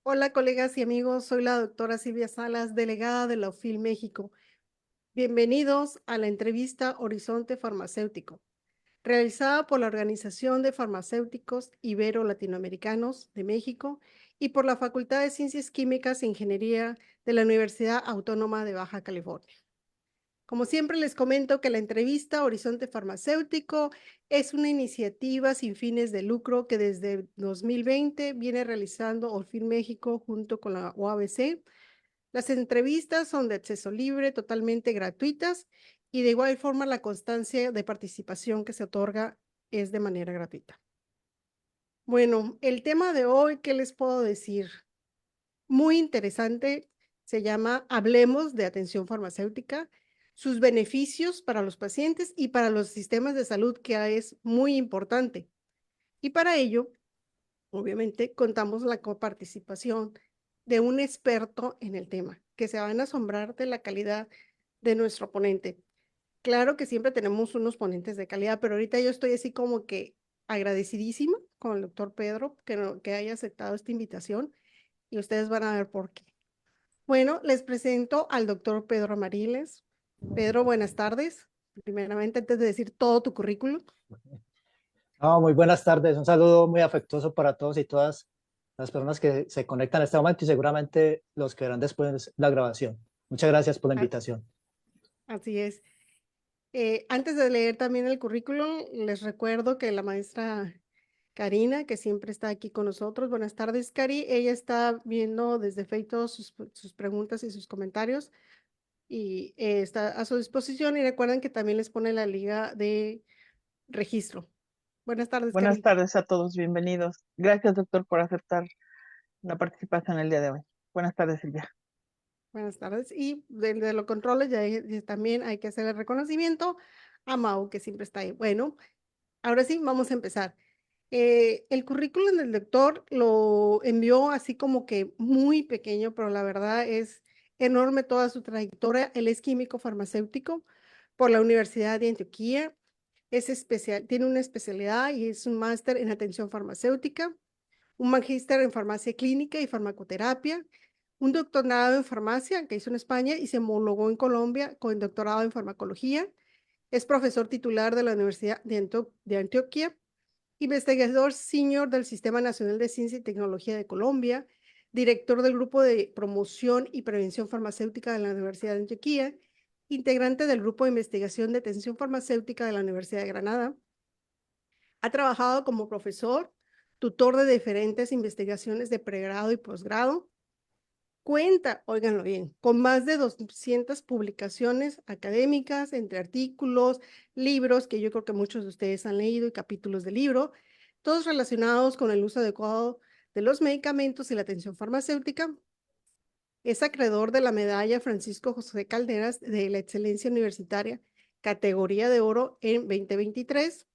Hola, colegas y amigos, soy la doctora Silvia Salas, delegada de la UFIL México. Bienvenidos a la entrevista Horizonte Farmacéutico, realizada por la Organización de Farmacéuticos Ibero-Latinoamericanos de México y por la Facultad de Ciencias Químicas e Ingeniería de la Universidad Autónoma de Baja California. Como siempre les comento que la entrevista Horizonte Farmacéutico es una iniciativa sin fines de lucro que desde 2020 viene realizando Orfin México junto con la OABC. Las entrevistas son de acceso libre, totalmente gratuitas y de igual forma la constancia de participación que se otorga es de manera gratuita. Bueno, el tema de hoy, ¿qué les puedo decir? Muy interesante, se llama Hablemos de atención farmacéutica, sus beneficios para los pacientes y para los sistemas de salud, que es muy importante. Y para ello, obviamente, contamos la coparticipación de un experto en el tema, que se van a asombrar de la calidad de nuestro ponente. Claro que siempre tenemos unos ponentes de calidad, pero ahorita yo estoy así como que agradecidísima con el doctor Pedro que haya aceptado esta invitación y ustedes van a ver por qué. Bueno, les presento al doctor Pedro Amariles. Pedro, buenas tardes. Primeramente, antes de decir todo tu currículum. No, muy buenas tardes. Un saludo muy afectuoso para todos y todas las personas que se conectan en este momento y seguramente los que verán después la grabación. Muchas gracias por la Ah, invitación. así es. Antes de leer también el currículum, les recuerdo que la maestra Karina, que siempre está aquí con nosotros. Buenas tardes, Cari. Ella está viendo desde Facebook sus preguntas y sus comentarios y está a su disposición. Y recuerden que también les pone la liga de registro. Buenas tardes, Buenas Cari. tardes a todos, bienvenidos. Gracias, doctor, por aceptar la participación el día de hoy. Buenas tardes, Silvia. Buenas tardes. Y de los controles ya también hay que hacer el reconocimiento a Mau, que siempre está ahí. Bueno, ahora sí, vamos a empezar. El currículum del doctor lo envió así como que muy pequeño, pero la verdad es enorme toda su trayectoria. Él es químico farmacéutico por la Universidad de Antioquia. Es especial, tiene una especialidad y es un máster en atención farmacéutica, un magíster en farmacia clínica y farmacoterapia, un doctorado en farmacia que hizo en España y se homologó en Colombia con doctorado en farmacología. Es profesor titular de la Universidad de Antioquia, investigador senior del Sistema Nacional de Ciencia y Tecnología de Colombia, director del Grupo de Promoción y Prevención Farmacéutica de la Universidad de Antioquia, integrante del Grupo de Investigación de Atención Farmacéutica de la Universidad de Granada. Ha trabajado como profesor, tutor de diferentes investigaciones de pregrado y posgrado. Cuenta, óiganlo bien, con más de 200 publicaciones académicas, entre artículos, libros, que yo creo que muchos de ustedes han leído, y capítulos de libro, todos relacionados con el uso adecuado de los medicamentos y la atención farmacéutica. Es acreedor de la medalla Francisco José Calderas de la Excelencia Universitaria, categoría de oro en 2023.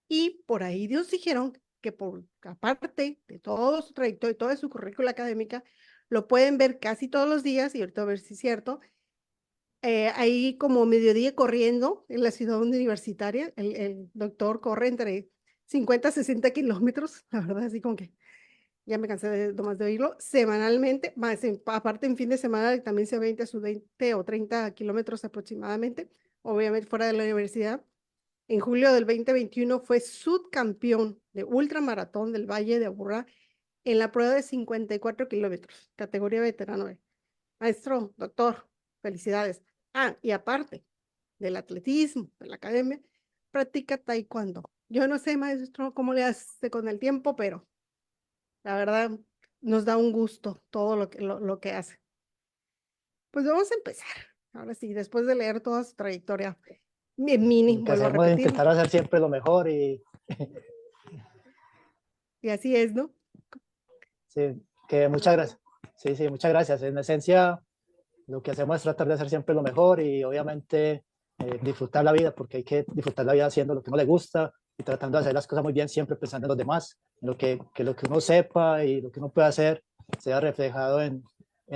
Y por ahí Dios dijeron que por aparte de todo su trayectoria y toda su currícula académica, lo pueden ver casi todos los días, y ahorita a ver si es cierto, ahí como mediodía corriendo en la ciudad universitaria, el doctor corre entre 50 a 60 kilómetros, la verdad, así como que ya me cansé nomás de oírlo, semanalmente, más aparte en fin de semana también se avienta sus 20 o 30 kilómetros aproximadamente, obviamente fuera de la universidad. En julio del 2021 fue subcampeón de ultramaratón del Valle de Aburrá en la prueba de 54 kilómetros, categoría veterano B. Maestro, doctor, felicidades. Ah, y aparte del atletismo, de la academia, practica taekwondo. Yo no sé, maestro, cómo le hace con el tiempo, pero la verdad nos da un gusto todo lo que hace. Pues vamos a empezar. Ahora sí, después de leer toda su trayectoria, mini, Lo que vuelvo a hacemos es repetir, intentar hacer siempre lo mejor y y así es, ¿no? sí, que muchas gracias. Sí, sí, muchas gracias. En esencia, lo que hacemos es tratar de hacer siempre lo mejor y obviamente disfrutar la vida, porque hay que disfrutar la vida haciendo lo que uno le gusta y tratando de hacer las cosas muy bien, siempre pensando en los demás, en lo que uno sepa y lo que uno puede hacer sea reflejado en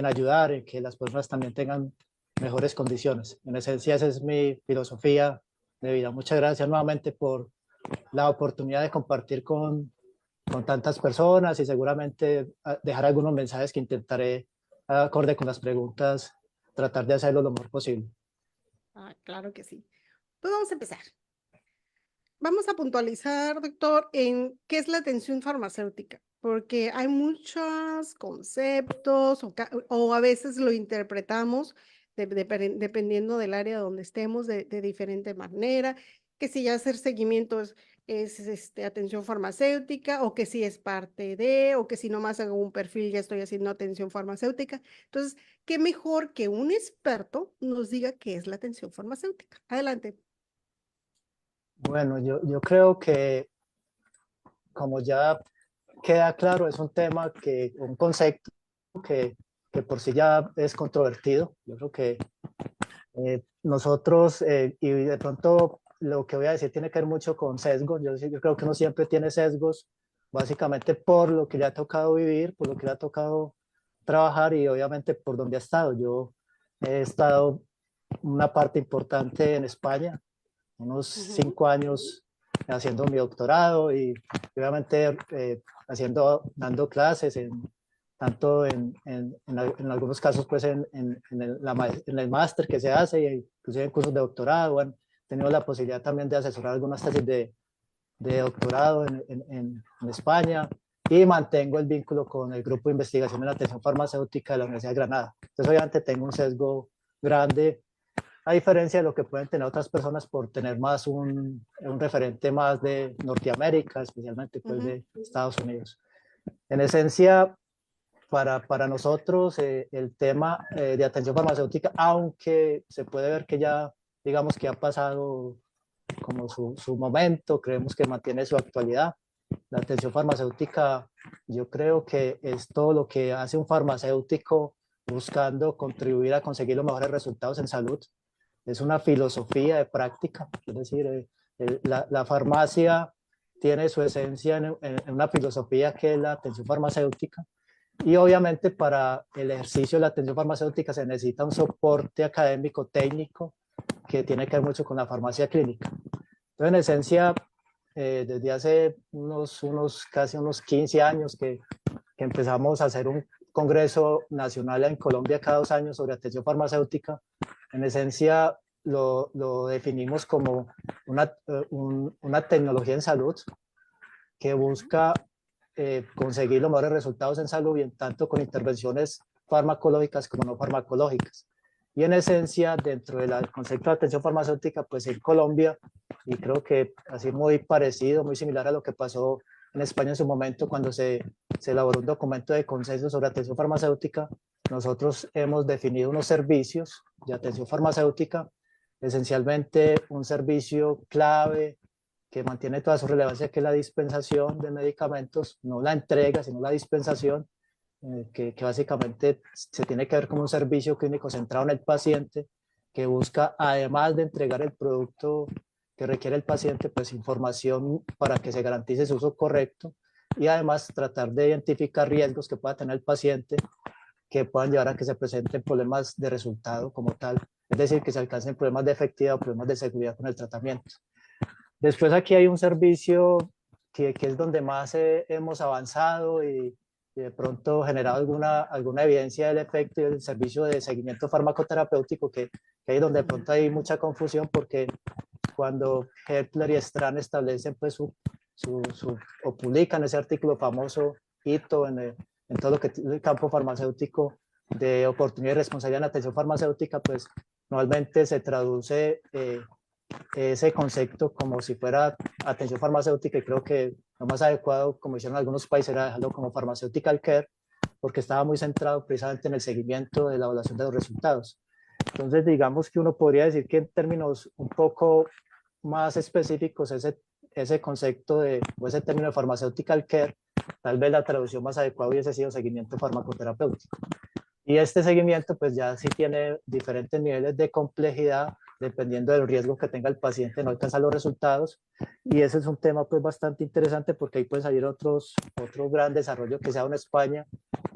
ayudar, en que las personas también tengan mejores condiciones. En esencia, esa es mi filosofía de vida. Muchas gracias nuevamente por la oportunidad de compartir con con tantas personas y seguramente dejar algunos mensajes que intentaré, acorde con las preguntas, tratar de hacerlo lo mejor posible. Claro que sí. Pues vamos a empezar. Vamos a puntualizar, doctor, en qué es la atención farmacéutica, porque hay muchos conceptos o a veces lo interpretamos dependiendo del área donde estemos de diferente manera, que si ya hacer seguimiento es atención farmacéutica o que si es parte de, o que si nomás hago un perfil ya estoy haciendo atención farmacéutica. Entonces, qué mejor que un experto nos diga qué es la atención farmacéutica. Adelante. Bueno, yo creo que, como ya queda claro, es un tema un concepto que por sí ya es controvertido. Yo creo que nosotros, y de pronto lo que voy a decir tiene que ver mucho con sesgos. Yo creo que uno siempre tiene sesgos, básicamente por lo que le ha tocado vivir, por lo que le ha tocado trabajar y obviamente por donde ha estado. Yo he estado una parte importante en España, unos 5 años haciendo mi doctorado y obviamente dando clases tanto en algunos casos pues en el máster que se hace, y inclusive en cursos de doctorado. Han tenido la posibilidad también de asesorar algunas tesis de doctorado en España, y mantengo el vínculo con el grupo de investigación en atención farmacéutica de la Universidad de Granada. Entonces obviamente tengo un sesgo grande, a diferencia de lo que pueden tener otras personas por tener más un referente más de Norteamérica, especialmente pues de Estados Unidos. En esencia, para nosotros el tema de atención farmacéutica, aunque se puede ver que ya, digamos que ha pasado como su momento, creemos que mantiene su actualidad. La atención farmacéutica, yo creo que es todo lo que hace un farmacéutico buscando contribuir a conseguir los mejores resultados en salud. Es una filosofía de práctica, es decir, la farmacia tiene su esencia en una filosofía que es la atención farmacéutica, y obviamente para el ejercicio de la atención farmacéutica se necesita un soporte académico técnico que tiene que ver mucho con la farmacia clínica. Entonces, en esencia, desde hace casi unos 15 años que empezamos a hacer un congreso nacional en Colombia cada 2 años sobre atención farmacéutica, en esencia lo definimos como una tecnología en salud que busca conseguir los mejores resultados en salud, bien tanto con intervenciones farmacológicas como no farmacológicas. Y en esencia, dentro del concepto de atención farmacéutica, pues en Colombia, y creo que así muy parecido, muy similar a lo que pasó en España en su momento cuando se elaboró un documento de consenso sobre atención farmacéutica, nosotros hemos definido unos servicios de atención farmacéutica, esencialmente un servicio clave que mantiene toda su relevancia, que es la dispensación de medicamentos, no la entrega, sino la dispensación, que básicamente se tiene que ver como un servicio clínico centrado en el paciente, que busca, además de entregar el producto que requiere el paciente, pues información para que se garantice su uso correcto, y además tratar de identificar riesgos que pueda tener el paciente que puedan llevar a que se presenten problemas de resultado como tal, es decir, que se alcancen problemas de efectividad o problemas de seguridad con el tratamiento. Después aquí hay un servicio que es donde más hemos avanzado y de pronto generado alguna evidencia del efecto, y el servicio de seguimiento farmacoterapéutico, que ahí es donde de pronto hay mucha confusión, porque cuando Hepler y Strand establecen pues o publican ese artículo famoso, hito en todo lo que es el campo farmacéutico, de oportunidad y responsabilidad en atención farmacéutica, pues normalmente se traduce ese concepto como si fuera atención farmacéutica, y creo que lo más adecuado, como hicieron algunos países, era dejarlo como pharmaceutical care, porque estaba muy centrado precisamente en el seguimiento de la evaluación de los resultados. Entonces, digamos que uno podría decir que en términos un poco más específicos, ese concepto o ese término de pharmaceutical care, tal vez la traducción más adecuada hubiese sido seguimiento farmacoterapéutico. Y este seguimiento pues ya sí tiene diferentes niveles de complejidad dependiendo del riesgo que tenga el paciente no alcanzar los resultados, y ese es un tema pues bastante interesante, porque ahí pueden salir otro gran desarrollo que se ha dado en España,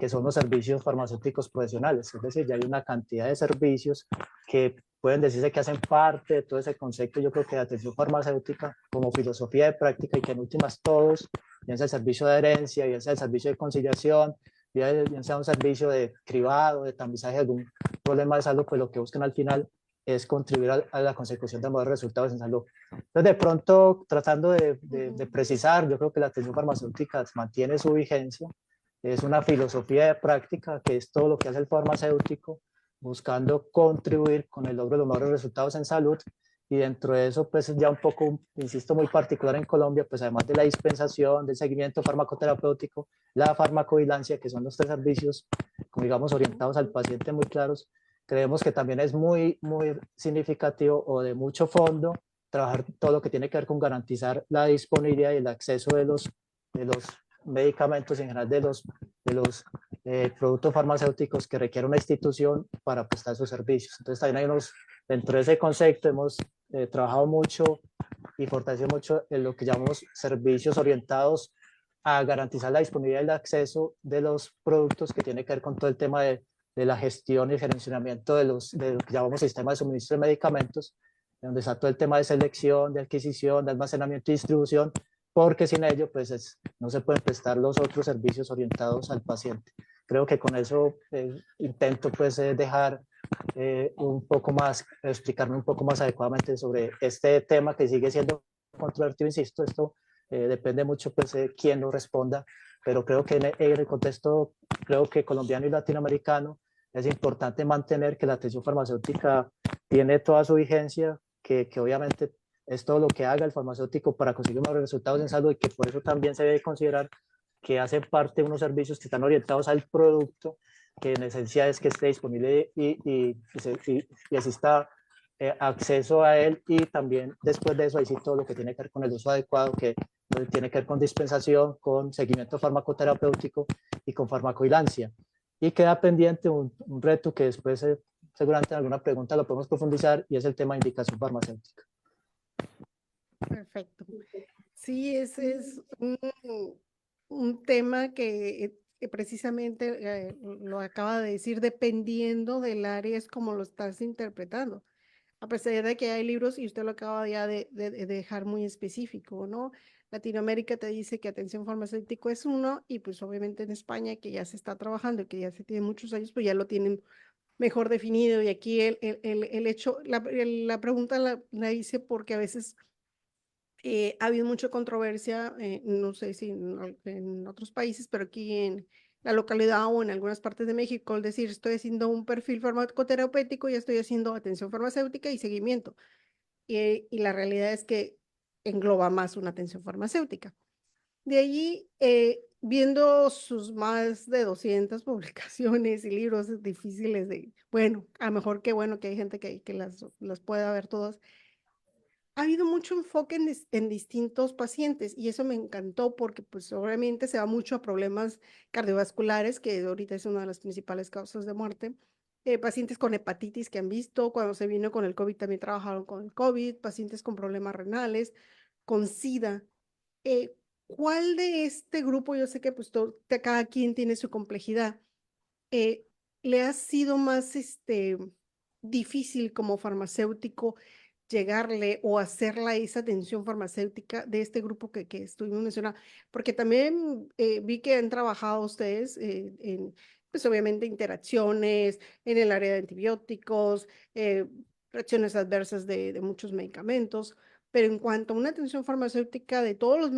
que son los servicios farmacéuticos profesionales. Es decir, ya hay una cantidad de servicios que pueden decirse que hacen parte de todo ese concepto, yo creo que de atención farmacéutica como filosofía de práctica, y que en últimas todos bien sea el servicio de herencia, bien sea el servicio de conciliación, bien sea un servicio de cribado, de tamizaje de algún problema de salud, pues lo que buscan al final es contribuir a la consecución de mejores resultados en salud. Entonces, de pronto, tratando de precisar, yo creo que la atención farmacéutica mantiene su vigencia, es una filosofía de práctica, que es todo lo que hace el farmacéutico, buscando contribuir con el logro de los mejores resultados en salud, y dentro de eso, pues ya un poco, insisto, muy particular en Colombia, pues además de la dispensación, del seguimiento farmacoterapéutico, la farmacovigilancia, que son los tres servicios, como digamos, orientados al paciente muy claros, creemos que también es muy significativo o de mucho fondo trabajar todo lo que tiene que ver con garantizar la disponibilidad y el acceso de los medicamentos, en general de los productos farmacéuticos que requiere una institución para prestar sus servicios. Entonces también hay dentro de ese concepto hemos trabajado mucho y fortalecido mucho en lo que llamamos servicios orientados a garantizar la disponibilidad y el acceso de los productos, que tiene que ver con todo el tema de la gestión y el gerenciamiento de lo que llamamos sistema de suministro de medicamentos, donde está todo el tema de selección, de adquisición, de almacenamiento y distribución, porque sin ello pues no se pueden prestar los otros servicios orientados al paciente. Creo que con eso intento pues dejar un poco más, explicarme un poco más adecuadamente sobre este tema, que sigue siendo controvertido, insisto, esto depende mucho pues de quién lo responda, pero creo que en el contexto, creo que colombiano y latinoamericano, es importante mantener que la atención farmacéutica tiene toda su vigencia, que obviamente es todo lo que haga el farmacéutico para conseguir mejores resultados en salud, y que por eso también se debe considerar que hace parte de unos servicios que están orientados al producto, que en esencia es que esté disponible y exista acceso a él, y también después de eso ahí sí todo lo que tiene que ver con el uso adecuado, que tiene que ver con dispensación, con seguimiento farmacoterapéutico y con farmacovigilancia. Y queda pendiente un reto que después seguramente en alguna pregunta lo podemos profundizar, y es el tema de indicación farmacéutica. Perfecto. Sí, ese es un tema que precisamente lo acaba de decir, dependiendo del área es como lo estás interpretando. A pesar de que hay libros, y usted lo acaba ya de dejar muy específico, ¿no? Latinoamérica te dice que atención farmacéutico es uno, y pues obviamente en España, que ya se está trabajando, que ya se tiene muchos años, pues ya lo tienen mejor definido. Y aquí el hecho, la pregunta la hice porque a veces ha habido mucha controversia, no sé si en otros países, pero aquí en la localidad o en algunas partes de México, es decir, estoy haciendo un perfil farmacoterapéutico y estoy haciendo atención farmacéutica y seguimiento. Y la realidad es que engloba más una atención farmacéutica. De allí, viendo sus más de 200 publicaciones y libros difíciles bueno, a lo mejor qué bueno que hay gente que las pueda ver todas. Ha habido mucho enfoque en distintos pacientes, y eso me encantó porque pues obviamente se va mucho a problemas cardiovasculares, que ahorita es una de las principales causas de muerte. Pacientes con hepatitis que han visto, cuando se vino con el COVID también trabajaron con el COVID, pacientes con problemas renales, con SIDA. ¿Cuál de este grupo, yo sé que pues cada quien tiene su complejidad, eh, le ha sido más difícil como farmacéutico llegarle o hacerla esa atención farmacéutica de este grupo que estuvimos mencionando? Porque también vi que han trabajado ustedes pues obviamente interacciones en el área de antibióticos, reacciones adversas de muchos medicamentos, pero en cuanto a una atención farmacéutica de todos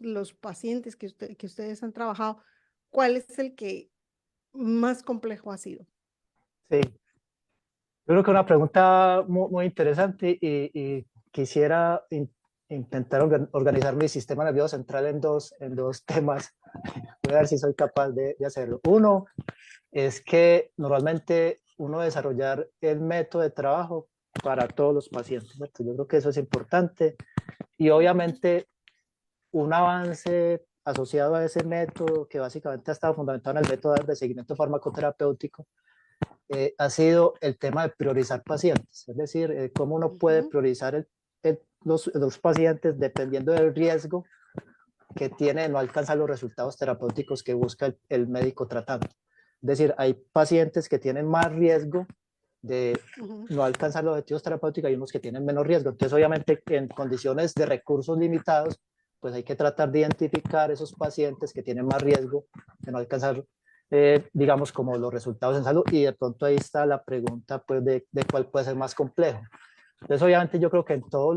los pacientes que ustedes han trabajado, ¿cuál es el que más complejo ha sido? Sí, yo creo que una pregunta muy interesante, y quisiera intentar organizar mi sistema nervioso central en dos temas. Voy a ver si soy capaz de hacerlo. Uno es que normalmente uno desarrollar el método de trabajo para todos los pacientes, ¿cierto? Yo creo que eso es importante, y obviamente un avance asociado a ese método, que básicamente ha estado fundamentado en el método de seguimiento farmacoterapéutico, ha sido el tema de priorizar pacientes, es decir, cómo uno puede priorizar los pacientes dependiendo del riesgo que tiene de no alcanzar los resultados terapéuticos que busca el médico tratante. Es decir, hay pacientes que tienen más riesgo de no alcanzar los objetivos terapéuticos, y unos que tienen menos riesgo. Entonces, obviamente, en condiciones de recursos limitados, pues hay que tratar de identificar esos pacientes que tienen más riesgo de no alcanzar, digamos, como los resultados en salud, y de pronto ahí está la pregunta, pues, de cuál puede ser más complejo. Entonces, obviamente, yo creo que en todos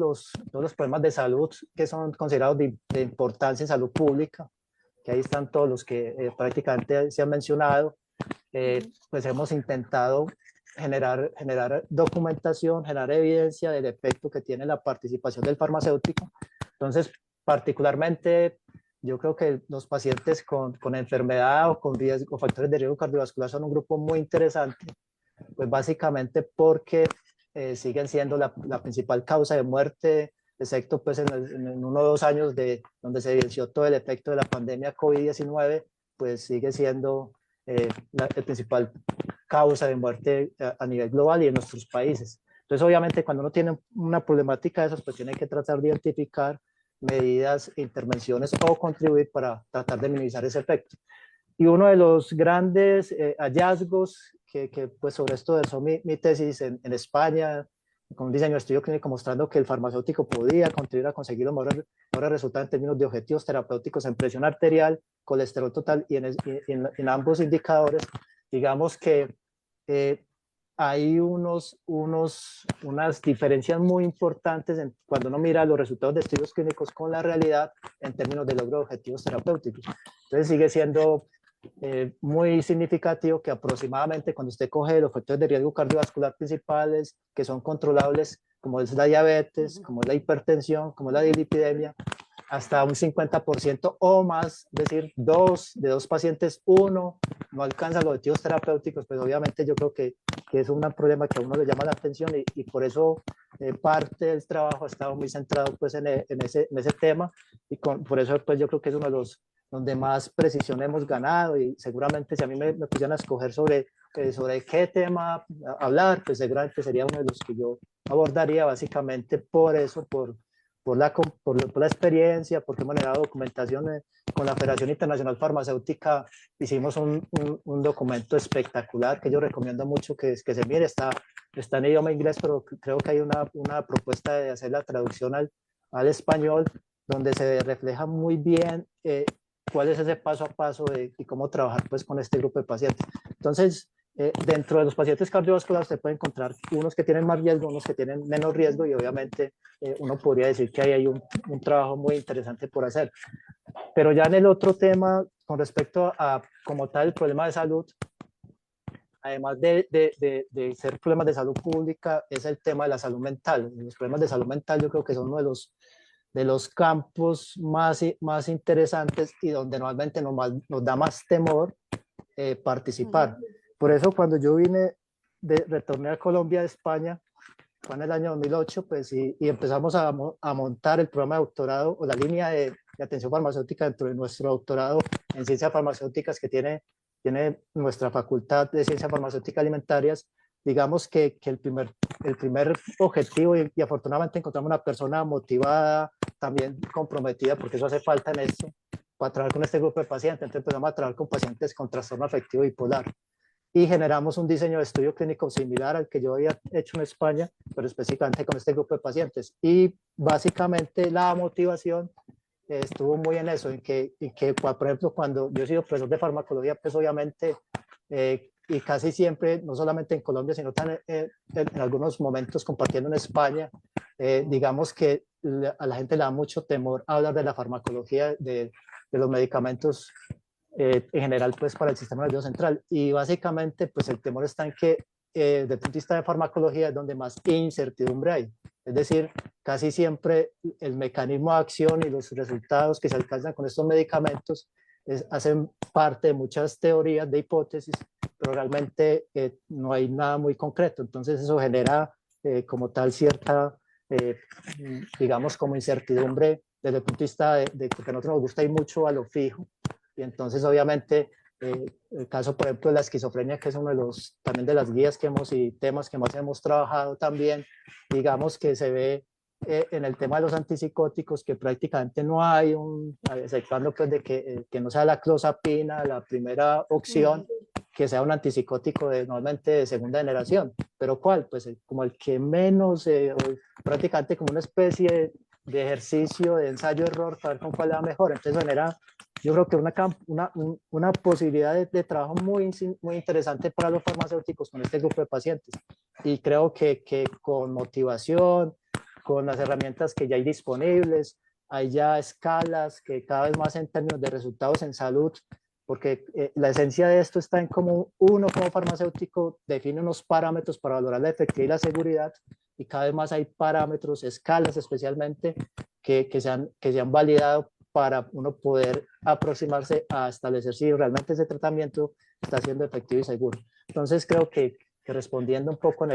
los problemas de salud que son considerados de importancia en salud pública, que ahí están todos los que prácticamente se han mencionado, pues hemos intentado generar documentación, generar evidencia del efecto que tiene la participación del farmacéutico. Entonces, particularmente, yo creo que los pacientes con enfermedad o con riesgo, factores de riesgo cardiovascular son un grupo muy interesante, pues básicamente porque siguen siendo la principal causa de muerte, excepto pues en 1 o 2 años donde se evidenció todo el efecto de la pandemia COVID-19, pues sigue siendo el principal causa de muerte a nivel global y en nuestros países. Entonces, obviamente, cuando uno tiene una problemática de esas, pues tiene que tratar de identificar medidas, intervenciones o contribuir para tratar de minimizar ese efecto. Y uno de los grandes hallazgos que pues sobre esto de mi tesis en España, con un diseño de estudio clínico mostrando que el farmacéutico podía contribuir a conseguir los mejores resultados en términos de objetivos terapéuticos en presión arterial, colesterol total y en ambos indicadores, digamos que hay unas diferencias muy importantes cuando uno mira los resultados de estudios clínicos con la realidad en términos de logro de objetivos terapéuticos. Entonces sigue siendo muy significativo que aproximadamente cuando usted coge los factores de riesgo cardiovascular principales que son controlables, como es la diabetes, como es la hipertensión, como es la dislipidemia, hasta un 50% o más, es decir, de dos pacientes, uno no alcanza los objetivos terapéuticos, pues obviamente yo creo que es un problema que a uno le llama la atención y por eso parte del trabajo ha estado muy centrado pues en ese tema y por eso pues yo creo que es uno de los donde más precisión hemos ganado y seguramente si a mí me pusieran a escoger sobre qué tema hablar, pues seguramente sería uno de los que yo abordaría básicamente por eso, por la experiencia, porque hemos generado documentación con la Federación Internacional Farmacéutica, hicimos un documento espectacular que yo recomiendo mucho que se mire, está en idioma inglés, pero creo que hay una propuesta de hacer la traducción al español, donde se refleja muy bien cuál es ese paso a paso y cómo trabajar pues con este grupo de pacientes. Entonces, dentro de los pacientes cardiovasculares se puede encontrar unos que tienen más riesgo, unos que tienen menos riesgo y obviamente uno podría decir que ahí hay un trabajo muy interesante por hacer. Pero ya en el otro tema, con respecto a como tal el problema de salud, además de ser problemas de salud pública, es el tema de la salud mental. Los problemas de salud mental yo creo que son uno de los campos más interesantes y donde normalmente nos da más temor participar. Por eso cuando yo retorné a Colombia de España, fue en el año 2008, pues, y empezamos a montar el programa de doctorado o la línea de atención farmacéutica dentro de nuestro doctorado en ciencias farmacéuticas que tiene nuestra Facultad de Ciencias Farmacéuticas Alimentarias. Digamos que el primer objetivo, y afortunadamente encontramos una persona motivada, también comprometida, porque eso hace falta en esto, para trabajar con este grupo de pacientes. Entonces empezamos a trabajar con pacientes con trastorno afectivo bipolar y generamos un diseño de estudio clínico similar al que yo había hecho en España, pero específicamente con este grupo de pacientes. Y básicamente la motivación estuvo muy en eso, en que, por ejemplo, cuando yo he sido profesor de farmacología, pues obviamente, y casi siempre, no solamente en Colombia, sino también en algunos momentos compartiendo en España, digamos que a la gente le da mucho temor hablar de la farmacología, de los medicamentos en general pues para el sistema nervioso central, y básicamente pues el temor está en que desde el punto de vista de farmacología es donde más incertidumbre hay, es decir, casi siempre el mecanismo de acción y los resultados que se alcanzan con estos medicamentos hacen parte de muchas teorías de hipótesis, pero realmente no hay nada muy concreto, entonces eso genera como tal cierta digamos como incertidumbre desde el punto de vista de que a nosotros nos gusta ir mucho a lo fijo. Y entonces, obviamente, el caso, por ejemplo, de la esquizofrenia, que es uno de los, también de las guías que y temas que más hemos trabajado también, digamos que se ve en el tema de los antipsicóticos, que prácticamente no hay exceptuando pues de que no sea la clozapina la primera opción, que sea un antipsicótico normalmente de segunda generación. ¿Pero cuál? Pues como el que menos, prácticamente como una especie de ejercicio, de ensayo-error, para ver con cuál le va mejor. Entonces genera, yo creo que una posibilidad de trabajo muy interesante para los farmacéuticos con este grupo de pacientes. Y creo que con motivación, con las herramientas que ya hay disponibles, hay ya escalas que cada vez más en términos de resultados en salud, porque la esencia de esto está en cómo uno como farmacéutico define unos parámetros para valorar la efectividad y la seguridad, y cada vez más hay parámetros, escalas especialmente, que se han validado para uno poder aproximarse a establecer si realmente ese tratamiento está siendo efectivo y seguro. Entonces creo que respondiendo un poco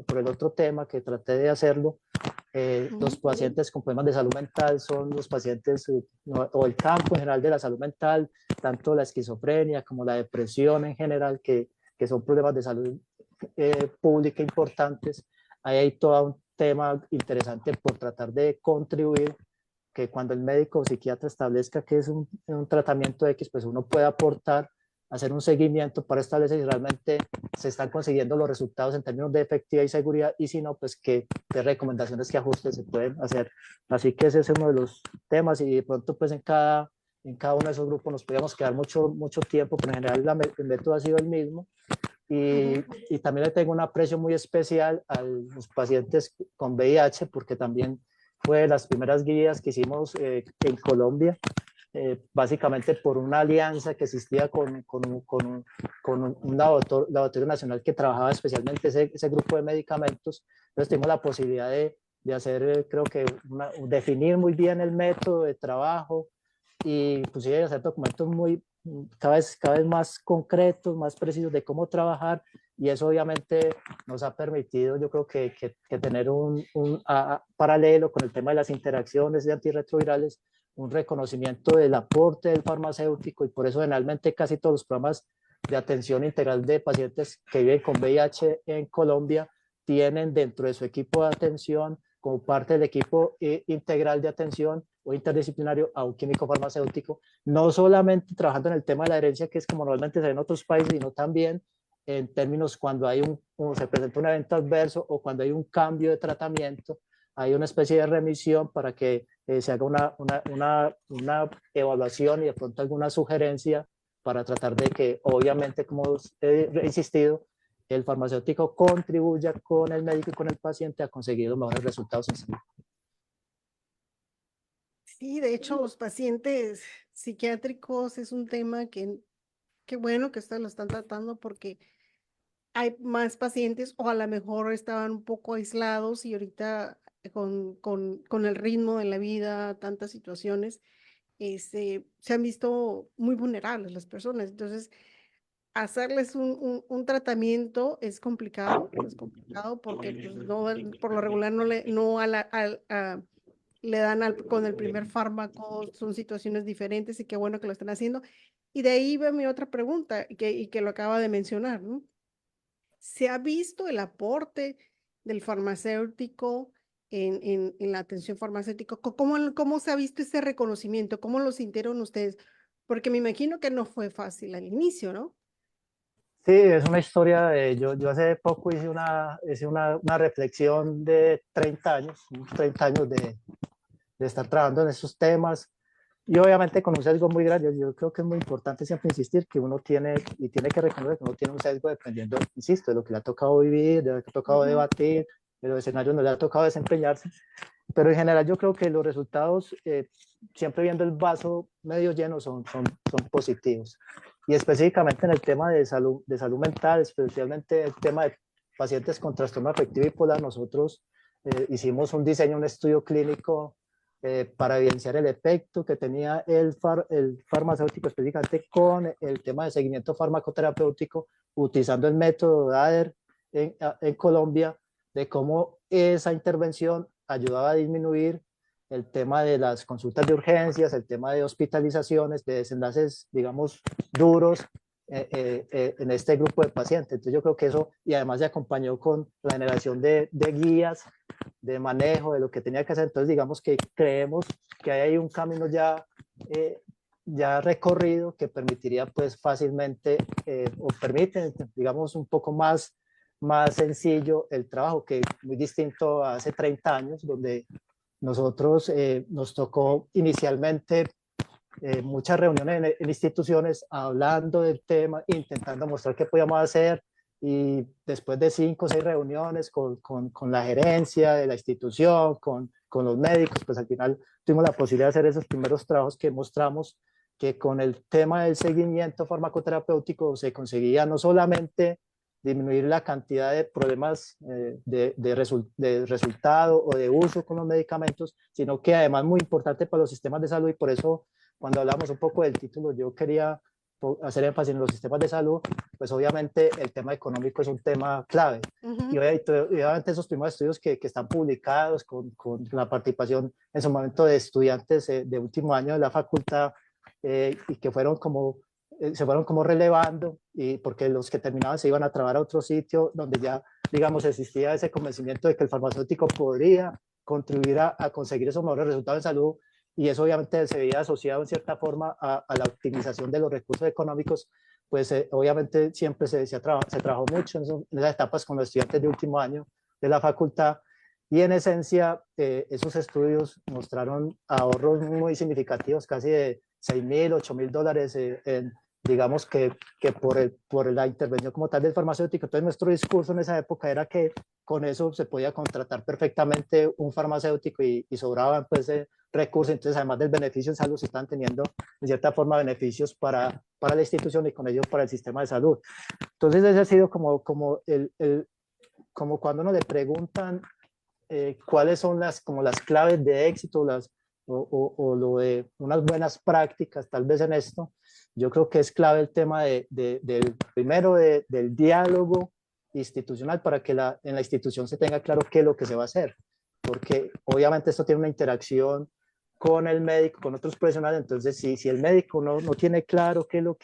por el otro tema que traté de hacerlo, los pacientes con problemas de salud mental son los pacientes o el campo en general de la salud mental, tanto la esquizofrenia como la depresión en general, que son problemas de salud pública importantes. Ahí hay todo un tema interesante por tratar de contribuir, que cuando el médico o psiquiatra establezca que es un tratamiento X, pues uno puede aportar, hacer un seguimiento para establecer si realmente se están consiguiendo los resultados en términos de efectividad y seguridad, y si no, pues qué recomendaciones, qué ajustes se pueden hacer. Así que ese es uno de los temas, y de pronto pues en cada uno de esos grupos nos podíamos quedar mucho tiempo, pero en general el método ha sido el mismo. Y también le tengo un aprecio muy especial a los pacientes con VIH, porque también fue de las primeras guías que hicimos en Colombia, básicamente por una alianza que existía con un laboratorio nacional que trabajaba especialmente ese grupo de medicamentos. Entonces tuvimos la posibilidad de hacer, creo que, definir muy bien el método de trabajo, y inclusive hacer documentos cada vez más concretos, más precisos de cómo trabajar, y eso obviamente nos ha permitido, yo creo que tener un paralelo con el tema de las interacciones de antirretrovirales, un reconocimiento del aporte del farmacéutico, y por eso generalmente casi todos los programas de atención integral de pacientes que viven con VIH en Colombia tienen dentro de su equipo de atención, como parte del equipo integral de atención o interdisciplinario, a un químico farmacéutico, no solamente trabajando en el tema de la herencia, que es como normalmente se ve en otros países, sino también en términos cuando se presenta un evento adverso o cuando hay un cambio de tratamiento, hay una especie de remisión para que se haga una evaluación y de pronto alguna sugerencia para tratar de que, obviamente, como he insistido, el farmacéutico contribuya con el médico y con el paciente a conseguir los mejores resultados en salud. Sí, de hecho, los pacientes psiquiátricos es un tema que bueno que ustedes lo están tratando, porque hay más pacientes, o a lo mejor estaban un poco aislados, y ahorita con el ritmo de la vida, tantas situaciones, se han visto muy vulnerables las personas. Entonces, hacerles un tratamiento es complicado porque pues, no, por lo regular no le, no a la, le dan con el primer fármaco, son situaciones diferentes, y qué bueno que lo están haciendo. Y de ahí va mi otra pregunta, y que lo acaba de mencionar, ¿no? ¿Se ha visto el aporte del farmacéutico en la atención farmacéutica? ¿Cómo se ha visto ese reconocimiento? ¿Cómo lo sintieron ustedes? Porque me imagino que no fue fácil al inicio, ¿no? Sí, es una historia, yo hace poco hice una reflexión de 30 años, unos 30 años de estar trabajando en esos temas, y obviamente con un sesgo muy grande. Yo creo que es muy importante siempre insistir que uno tiene que reconocer que uno tiene un sesgo dependiendo, insisto, de lo que le ha tocado vivir, de lo que le ha tocado debatir, de los escenarios donde le ha tocado desempeñarse, pero en general yo creo que los resultados, siempre viendo el vaso medio lleno, son positivos. Y específicamente en el tema de salud mental, especialmente el tema de pacientes con trastorno afectivo bipolar, nosotros hicimos un diseño, un estudio clínico para evidenciar el efecto que tenía el farmacéutico, específicamente con el tema de seguimiento farmacoterapéutico, utilizando el método DADER en Colombia, de cómo esa intervención ayudaba a disminuir el tema de las consultas de urgencias, el tema de hospitalizaciones, de desenlaces, digamos, duros en este grupo de pacientes. Entonces yo creo que eso, y además se acompañó con la generación de guías de manejo de lo que tenía que hacer. Entonces digamos que creemos que hay un camino ya recorrido que permitiría pues fácilmente, o permite, digamos, un poco más sencillo el trabajo, que muy distinto a hace 30 años, donde nosotros nos tocó inicialmente muchas reuniones en instituciones hablando del tema, intentando mostrar qué podíamos hacer, y después de 5 o 6 reuniones con la gerencia de la institución, con los médicos, pues al final tuvimos la posibilidad de hacer esos primeros trabajos que mostramos que con el tema del seguimiento farmacoterapéutico se conseguía no solamente disminuir la cantidad de problemas de resultado o de uso con los medicamentos, sino que además muy importante para los sistemas de salud, y por eso cuando hablamos un poco del título yo quería hacer énfasis en los sistemas de salud, pues obviamente el tema económico es un tema clave. Y obviamente esos primeros estudios que están publicados con la participación en su momento de estudiantes de último año de la facultad, y que se fueron como relevando, y porque los que terminaban se iban a trabajar a otro sitio donde ya, digamos, existía ese convencimiento de que el farmacéutico podría contribuir a conseguir esos mejores resultados en salud, y eso obviamente se veía asociado en cierta forma a la optimización de los recursos económicos. Pues obviamente siempre se trabajó mucho en esas etapas con los estudiantes de último año de la facultad, y en esencia esos estudios mostraron ahorros muy significativos, casi de $6,000, $8,000, digamos que por la intervención como tal del farmacéutico. Entonces nuestro discurso en esa época era que con eso se podía contratar perfectamente un farmacéutico, y sobraban pues recursos. Entonces, además del beneficio en salud, se están teniendo de cierta forma beneficios para la institución y con ello para el sistema de salud. Entonces ese ha sido como cuando uno le preguntan cuáles son como las claves de éxito, o lo de unas buenas prácticas tal vez en esto. Yo creo que es clave el tema primero del diálogo institucional, para que en la institución se tenga claro qué es lo que se va a hacer, porque obviamente esto tiene una interacción con el médico, con otros profesionales. Entonces si el médico no tiene claro qué es lo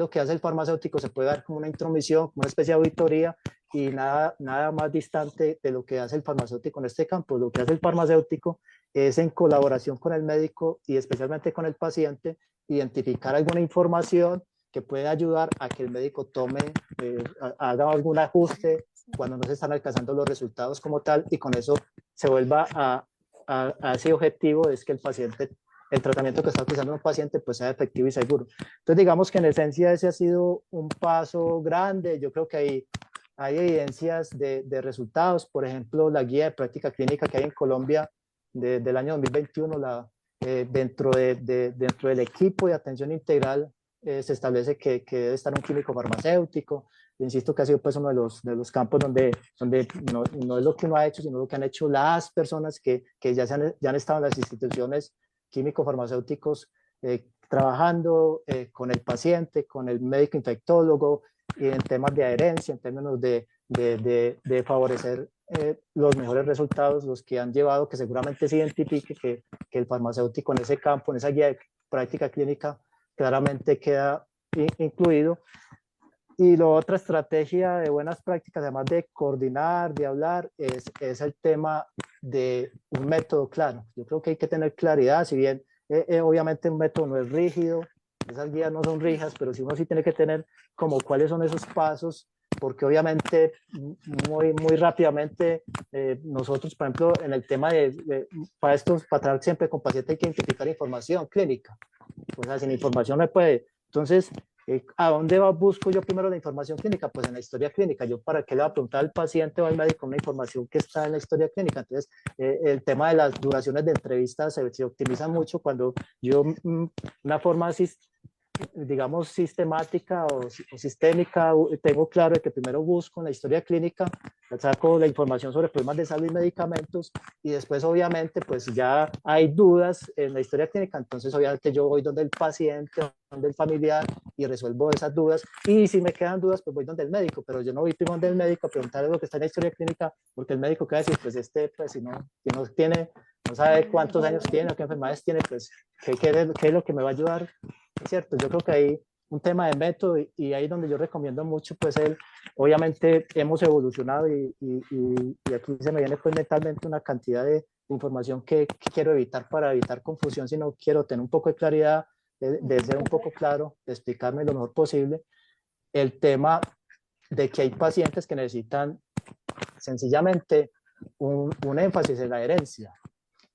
que hace el farmacéutico, se puede dar como una intromisión, como una especie de auditoría, y nada más distante de lo que hace el farmacéutico en este campo. Lo que hace el farmacéutico es, en colaboración con el médico y especialmente con el paciente, identificar alguna información que puede ayudar a que el médico haga algún ajuste cuando no se están alcanzando los resultados como tal, y con eso se vuelva a ese objetivo, es que el tratamiento que está utilizando un paciente pues sea efectivo y seguro. Entonces digamos que en esencia ese ha sido un paso grande. Yo creo que hay evidencias de resultados. Por ejemplo, la guía de práctica clínica que hay en Colombia del año 2021, dentro del equipo de atención integral se establece que debe estar un químico farmacéutico. Insisto que ha sido pues uno de los campos donde no es lo que uno ha hecho, sino lo que han hecho las personas que ya han estado en las instituciones químico-farmacéuticos, trabajando con el paciente, con el médico infectólogo, y en temas de adherencia, en términos de favorecer los mejores resultados, los que han llevado que seguramente se identifique que el farmacéutico en ese campo, en esa guía de práctica clínica, claramente queda incluido. Y la otra estrategia de buenas prácticas, además de coordinar, de hablar, es el tema de un método claro. Yo creo que hay que tener claridad. Si bien obviamente un método no es rígido, esas guías no son rígidas, pero sí uno sí tiene que tener como cuáles son esos pasos, porque obviamente muy rápidamente nosotros, por ejemplo, en el tema para tratar siempre con pacientes hay que identificar información clínica. O sea, sin información no se puede. Entonces, ¿a dónde busco yo primero la información clínica? Pues en la historia clínica. ¿Yo para qué le voy a preguntar al paciente o al médico una información que está en la historia clínica? Entonces, el tema de las duraciones de entrevistas se optimiza mucho cuando yo, una forma así, digamos, sistemática o sistémica, tengo claro de que primero busco en la historia clínica, saco la información sobre problemas de salud y medicamentos, y después obviamente pues ya hay dudas en la historia clínica. Entonces obviamente yo voy donde el paciente, donde el familiar, y resuelvo esas dudas, y si me quedan dudas pues voy donde el médico, pero yo no voy primero donde el médico a preguntarle lo que está en la historia clínica, porque el médico, ¿qué va a decir? Pues pues si no tiene, no sabe cuántos años tiene o qué enfermedades tiene, pues ¿qué es lo que me va a ayudar? ¿Cierto? Yo creo que hay un tema de método, y ahí donde yo recomiendo mucho, pues obviamente hemos evolucionado, y aquí se me viene pues mentalmente una cantidad de información que quiero evitar para evitar confusión, sino quiero tener un poco de claridad, de ser un poco claro, de explicarme lo mejor posible. El tema de que hay pacientes que necesitan sencillamente un énfasis en la herencia.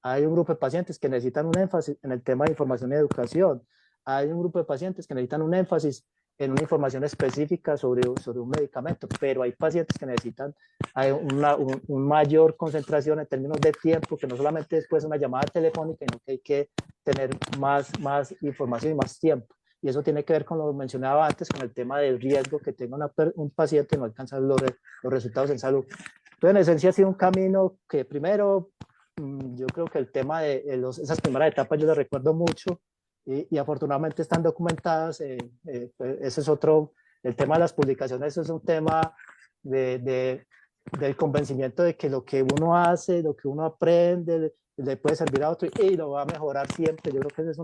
Hay un grupo de pacientes que necesitan un énfasis en el tema de información y educación. Hay un grupo de pacientes que necesitan un énfasis en una información específica sobre un medicamento, pero hay pacientes que necesitan una mayor concentración en términos de tiempo, que no solamente después de una llamada telefónica, sino que hay que tener más información y más tiempo. Y eso tiene que ver con lo que mencionaba antes, con el tema del riesgo que tenga un paciente no alcanzar los resultados en salud. Entonces, en esencia, ha sido un camino que primero, yo creo que el tema de esas primeras etapas yo las recuerdo mucho y afortunadamente están documentadas. Ese es otro, el tema de las publicaciones es un tema del convencimiento de que lo que uno hace, lo que uno aprende, le puede servir a otro y lo va a mejorar siempre. Yo creo que esa es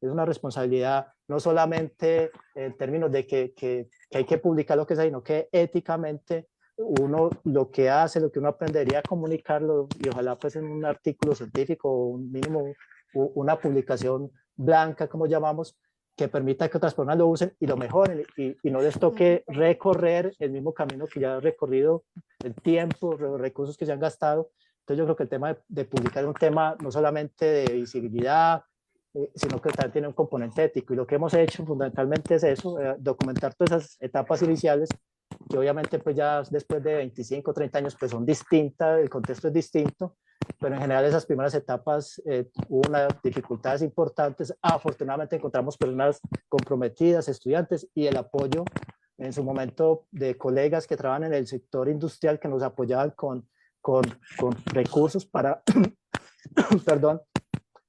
una responsabilidad, no solamente en términos de que hay que publicar lo que sea, sino que éticamente uno lo que hace, lo que uno aprendería a comunicarlo y ojalá pues en un artículo científico o un mínimo una publicación blanca, como llamamos, que permita que otras personas lo usen y lo mejoren y no les toque recorrer el mismo camino que ya han recorrido, el tiempo, los recursos que se han gastado. Entonces yo creo que el tema de publicar es un tema no solamente de visibilidad, sino que también tiene un componente ético. Y lo que hemos hecho fundamentalmente es eso, documentar todas esas etapas iniciales, que obviamente pues ya después de 25, 30 años pues son distintas, el contexto es distinto, pero en general esas primeras etapas hubo unas dificultades importantes. Afortunadamente encontramos personas comprometidas, estudiantes y el apoyo en su momento de colegas que trabajan en el sector industrial que nos apoyaban con recursos para, perdón,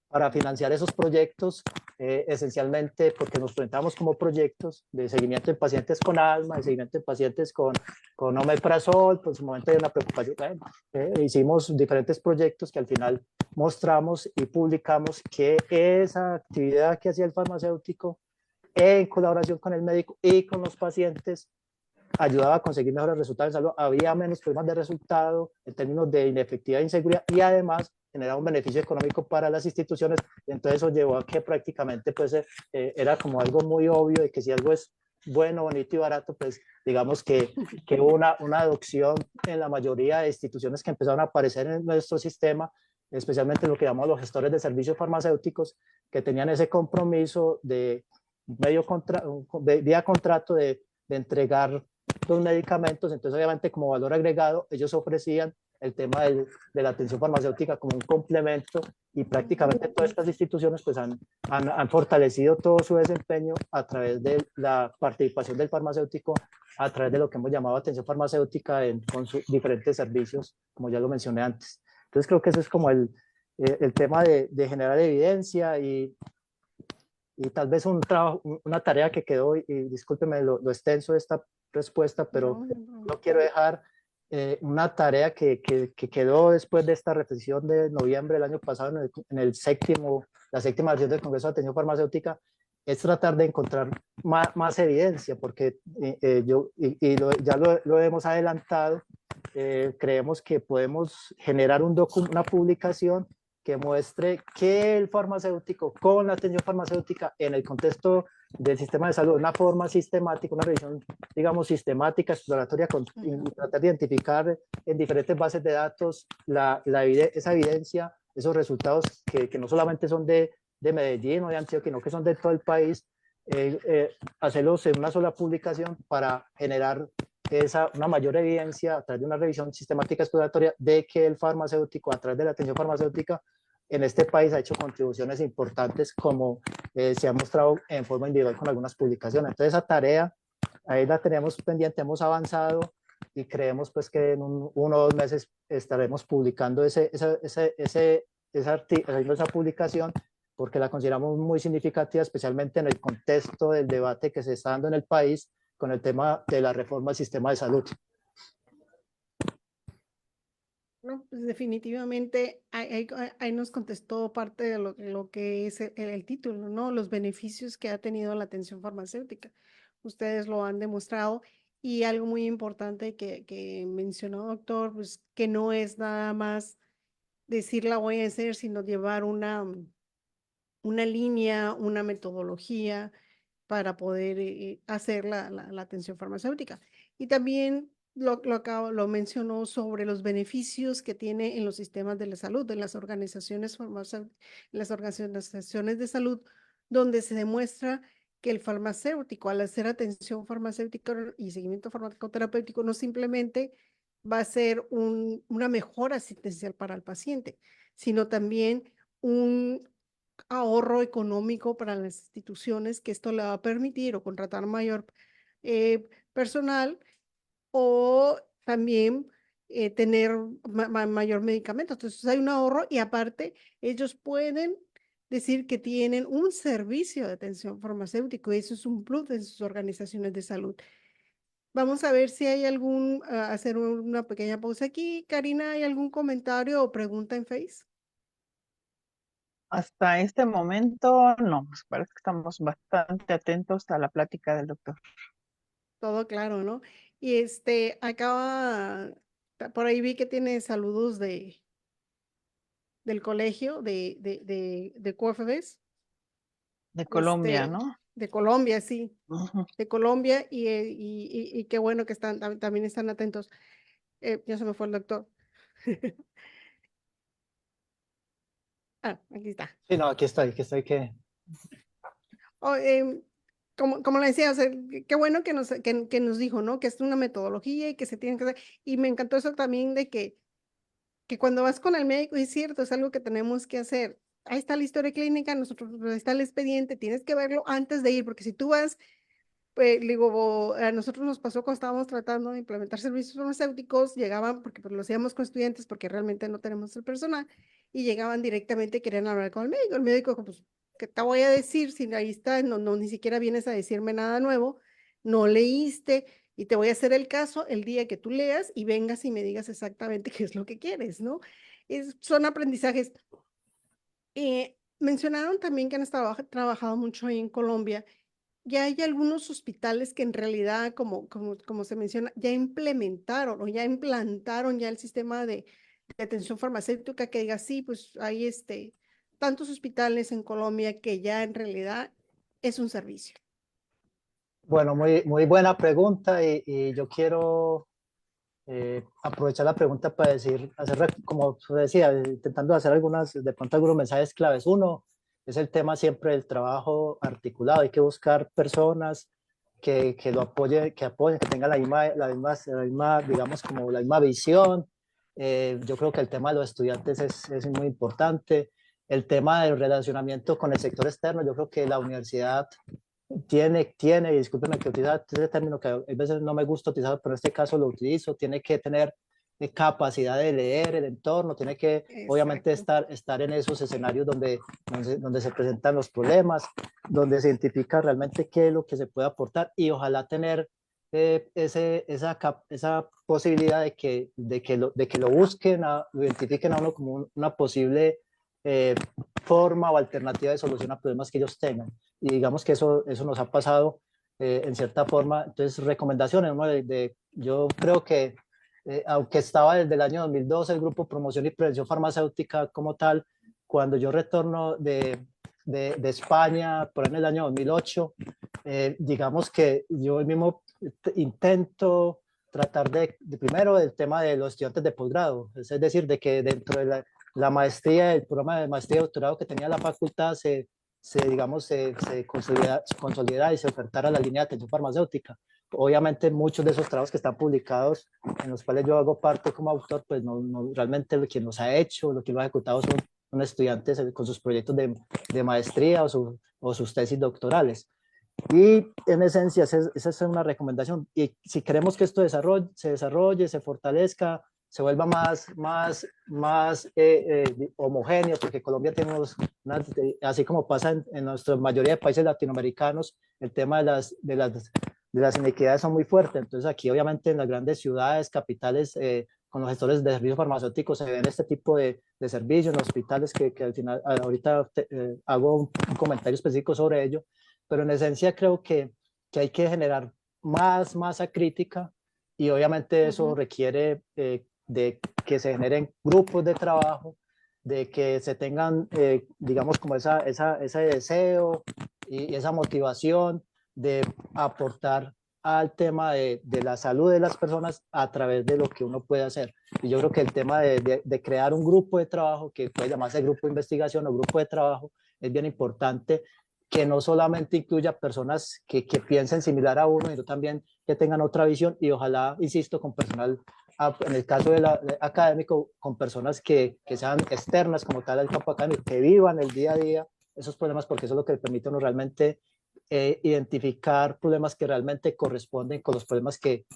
para financiar esos proyectos, esencialmente porque nos presentamos como proyectos de seguimiento de pacientes con asma, de seguimiento de pacientes con omeprazol, pues en su momento hay una preocupación. Bueno, hicimos diferentes proyectos que al final mostramos y publicamos que esa actividad que hacía el farmacéutico en colaboración con el médico y con los pacientes ayudaba a conseguir mejores resultados en salud, había menos problemas de resultado en términos de inefectividad e inseguridad y además generaba un beneficio económico para las instituciones. Y entonces eso llevó a que prácticamente pues, era como algo muy obvio de que si algo es bueno, bonito y barato, pues digamos que hubo una adopción en la mayoría de instituciones que empezaron a aparecer en nuestro sistema, especialmente lo que llamamos los gestores de servicios farmacéuticos, que tenían ese compromiso de vía contrato de entregar los medicamentos. Entonces obviamente como valor agregado ellos ofrecían el tema de la atención farmacéutica como un complemento y prácticamente todas estas instituciones pues han fortalecido todo su desempeño a través de la participación del farmacéutico, a través de lo que hemos llamado atención farmacéutica con sus diferentes servicios, como ya lo mencioné antes. Entonces creo que eso es como el tema de generar evidencia y tal vez una tarea que quedó, y discúlpeme lo extenso de esta respuesta, pero no quiero dejar una tarea que quedó después de esta reflexión de noviembre del año pasado en la séptima versión del Congreso de Atención Farmacéutica, es tratar de encontrar más evidencia, porque ya lo hemos adelantado, creemos que podemos generar una publicación que muestre que el farmacéutico con la atención farmacéutica en el contexto del sistema de salud, una forma sistemática, una revisión, digamos, sistemática, exploratoria, tratar de identificar en diferentes bases de datos esa evidencia, esos resultados que no solamente son de Medellín o de Antioquia, sino que son de todo el país, hacerlos en una sola publicación para generar una mayor evidencia a través de una revisión sistemática exploratoria de que el farmacéutico, a través de la atención farmacéutica, en este país ha hecho contribuciones importantes como se ha mostrado en forma individual con algunas publicaciones. Entonces esa tarea, ahí la tenemos pendiente, hemos avanzado y creemos pues que en 1 o 2 meses estaremos publicando haciendo esa publicación porque la consideramos muy significativa, especialmente en el contexto del debate que se está dando en el país con el tema de la reforma del sistema de salud. No, pues definitivamente ahí nos contestó parte de lo que es el título, ¿no? Los beneficios que ha tenido la atención farmacéutica. Ustedes lo han demostrado y algo muy importante que mencionó, doctor, pues que no es nada más decir la voy a hacer, sino llevar una línea, una metodología para poder hacer la atención farmacéutica. Y también lo mencionó sobre los beneficios que tiene en los sistemas de la salud, en las organizaciones de salud, donde se demuestra que el farmacéutico, al hacer atención farmacéutica y seguimiento farmacoterapéutico, no simplemente va a ser una mejora asistencial para el paciente, sino también un ahorro económico para las instituciones, que esto le va a permitir o contratar mayor personal, o también tener mayor medicamento. Entonces hay un ahorro y aparte ellos pueden decir que tienen un servicio de atención farmacéutico y eso es un plus en sus organizaciones de salud. Vamos a ver si hay hacer una pequeña pausa aquí. Karina, ¿hay algún comentario o pregunta en Face? Hasta este momento, no, pues parece que estamos bastante atentos a la plática del doctor. Todo claro, ¿no? Y por ahí vi que tiene saludos del colegio de COFEBES, De Colombia, ¿no? de Colombia, sí, Ujú. de Colombia, y qué bueno que también están atentos. Ya se me fue el doctor. Ah, aquí está. Sí, no, aquí estoy que... Oh, como le decía, o sea, qué bueno que nos dijo, ¿no? Que es una metodología y que se tiene que hacer. Y me encantó eso también de que cuando vas con el médico, y es cierto, es algo que tenemos que hacer. Ahí está la historia clínica, ahí está el expediente, tienes que verlo antes de ir, porque si tú vas, pues, digo, a nosotros nos pasó cuando estábamos tratando de implementar servicios farmacéuticos, llegaban, porque pues, lo hacíamos con estudiantes, porque realmente no tenemos el personal, y llegaban directamente, querían hablar con el médico dijo, pues, ¿qué te voy a decir? Si ahí está, no, ni siquiera vienes a decirme nada nuevo, no leíste, y te voy a hacer el caso el día que tú leas y vengas y me digas exactamente qué es lo que quieres, ¿no? Son aprendizajes. Mencionaron también que han trabajado mucho ahí en Colombia. Ya hay algunos hospitales que en realidad, como se menciona, ya implementaron o ya implantaron ya el sistema de atención farmacéutica que diga, sí, pues hay tantos hospitales en Colombia que ya en realidad es un servicio. Bueno, muy buena pregunta y yo quiero aprovechar la pregunta para como decía, intentando hacer de pronto algunos mensajes claves. Uno es el tema siempre del trabajo articulado. Hay que buscar personas que lo apoyen, que tengan la misma, digamos, como la misma visión. Yo creo que el tema de los estudiantes es muy importante. El tema del relacionamiento con el sector externo, yo creo que la universidad y discúlpeme que utiliza ese término que a veces no me gusta utilizar, pero en este caso lo utilizo, tiene que tener capacidad de leer el entorno, tiene que obviamente Exacto. estar en esos escenarios donde se presentan los problemas, donde se identifica realmente qué es lo que se puede aportar y ojalá tener esa posibilidad de que lo busquen, lo identifiquen a uno como una posible forma o alternativa de solución a problemas que ellos tengan. Y digamos que eso nos ha pasado en cierta forma. Entonces, recomendaciones, ¿no? Yo creo que, aunque estaba desde el año 2012 el grupo Promoción y Prevención Farmacéutica como tal, cuando yo retorno de España, por ahí en el año 2008, digamos que yo mismo intento tratar primero el tema de los estudiantes de posgrado, es decir, de que dentro de la maestría, el programa de maestría y doctorado que tenía la facultad digamos, se consolidara y se ofertara la línea de atención farmacéutica. Obviamente muchos de esos trabajos que están publicados, en los cuales yo hago parte como autor, pues no realmente quien los ha hecho, lo que lo ha ejecutado son estudiantes con sus proyectos de maestría o sus tesis doctorales. Y en esencia, esa es una recomendación. Y si queremos que esto se desarrolle, se fortalezca, se vuelva más homogéneo, porque Colombia tiene así como pasa en nuestra mayoría de países latinoamericanos, el tema de las inequidades son muy fuertes. Entonces aquí obviamente en las grandes ciudades, capitales, con los gestores de servicios farmacéuticos se ven este tipo de servicios en los hospitales que al final, ahorita hago un comentario específico sobre ello, pero en esencia creo que hay que generar más masa crítica y obviamente eso requiere de que se generen grupos de trabajo, de que se tengan, digamos, como ese deseo y esa motivación de aportar al tema de la salud de las personas a través de lo que uno puede hacer. Y yo creo que el tema de crear un grupo de trabajo, que puede llamarse grupo de investigación o grupo de trabajo, es bien importante, que no solamente incluya personas que piensen similar a uno, sino también que tengan otra visión y ojalá, insisto, con personal, en el caso de académico, con personas que sean externas como tal al campo académico, que vivan el día a día esos problemas, porque eso es lo que le permite a uno realmente identificar problemas que realmente corresponden con los problemas que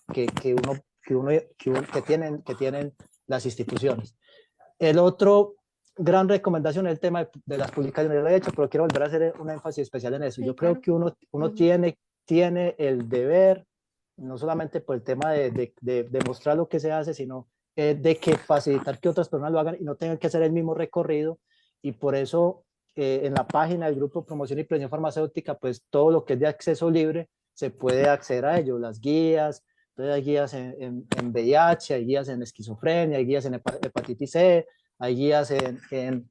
tienen las instituciones. El otro gran recomendación es el tema de las publicaciones. Yo lo he hecho, pero quiero volver a hacer un énfasis especial en eso. Sí, Yo claro. creo que uno tiene el deber, no solamente por el tema de mostrar lo que se hace, sino de que facilitar que otras personas lo hagan y no tengan que hacer el mismo recorrido. Y por eso en la página del Grupo Promoción y Prevención Farmacéutica, pues todo lo que es de acceso libre se puede acceder a ello, las guías. Entonces hay guías en VIH, hay guías en esquizofrenia, hay guías en hepatitis C, hay guías en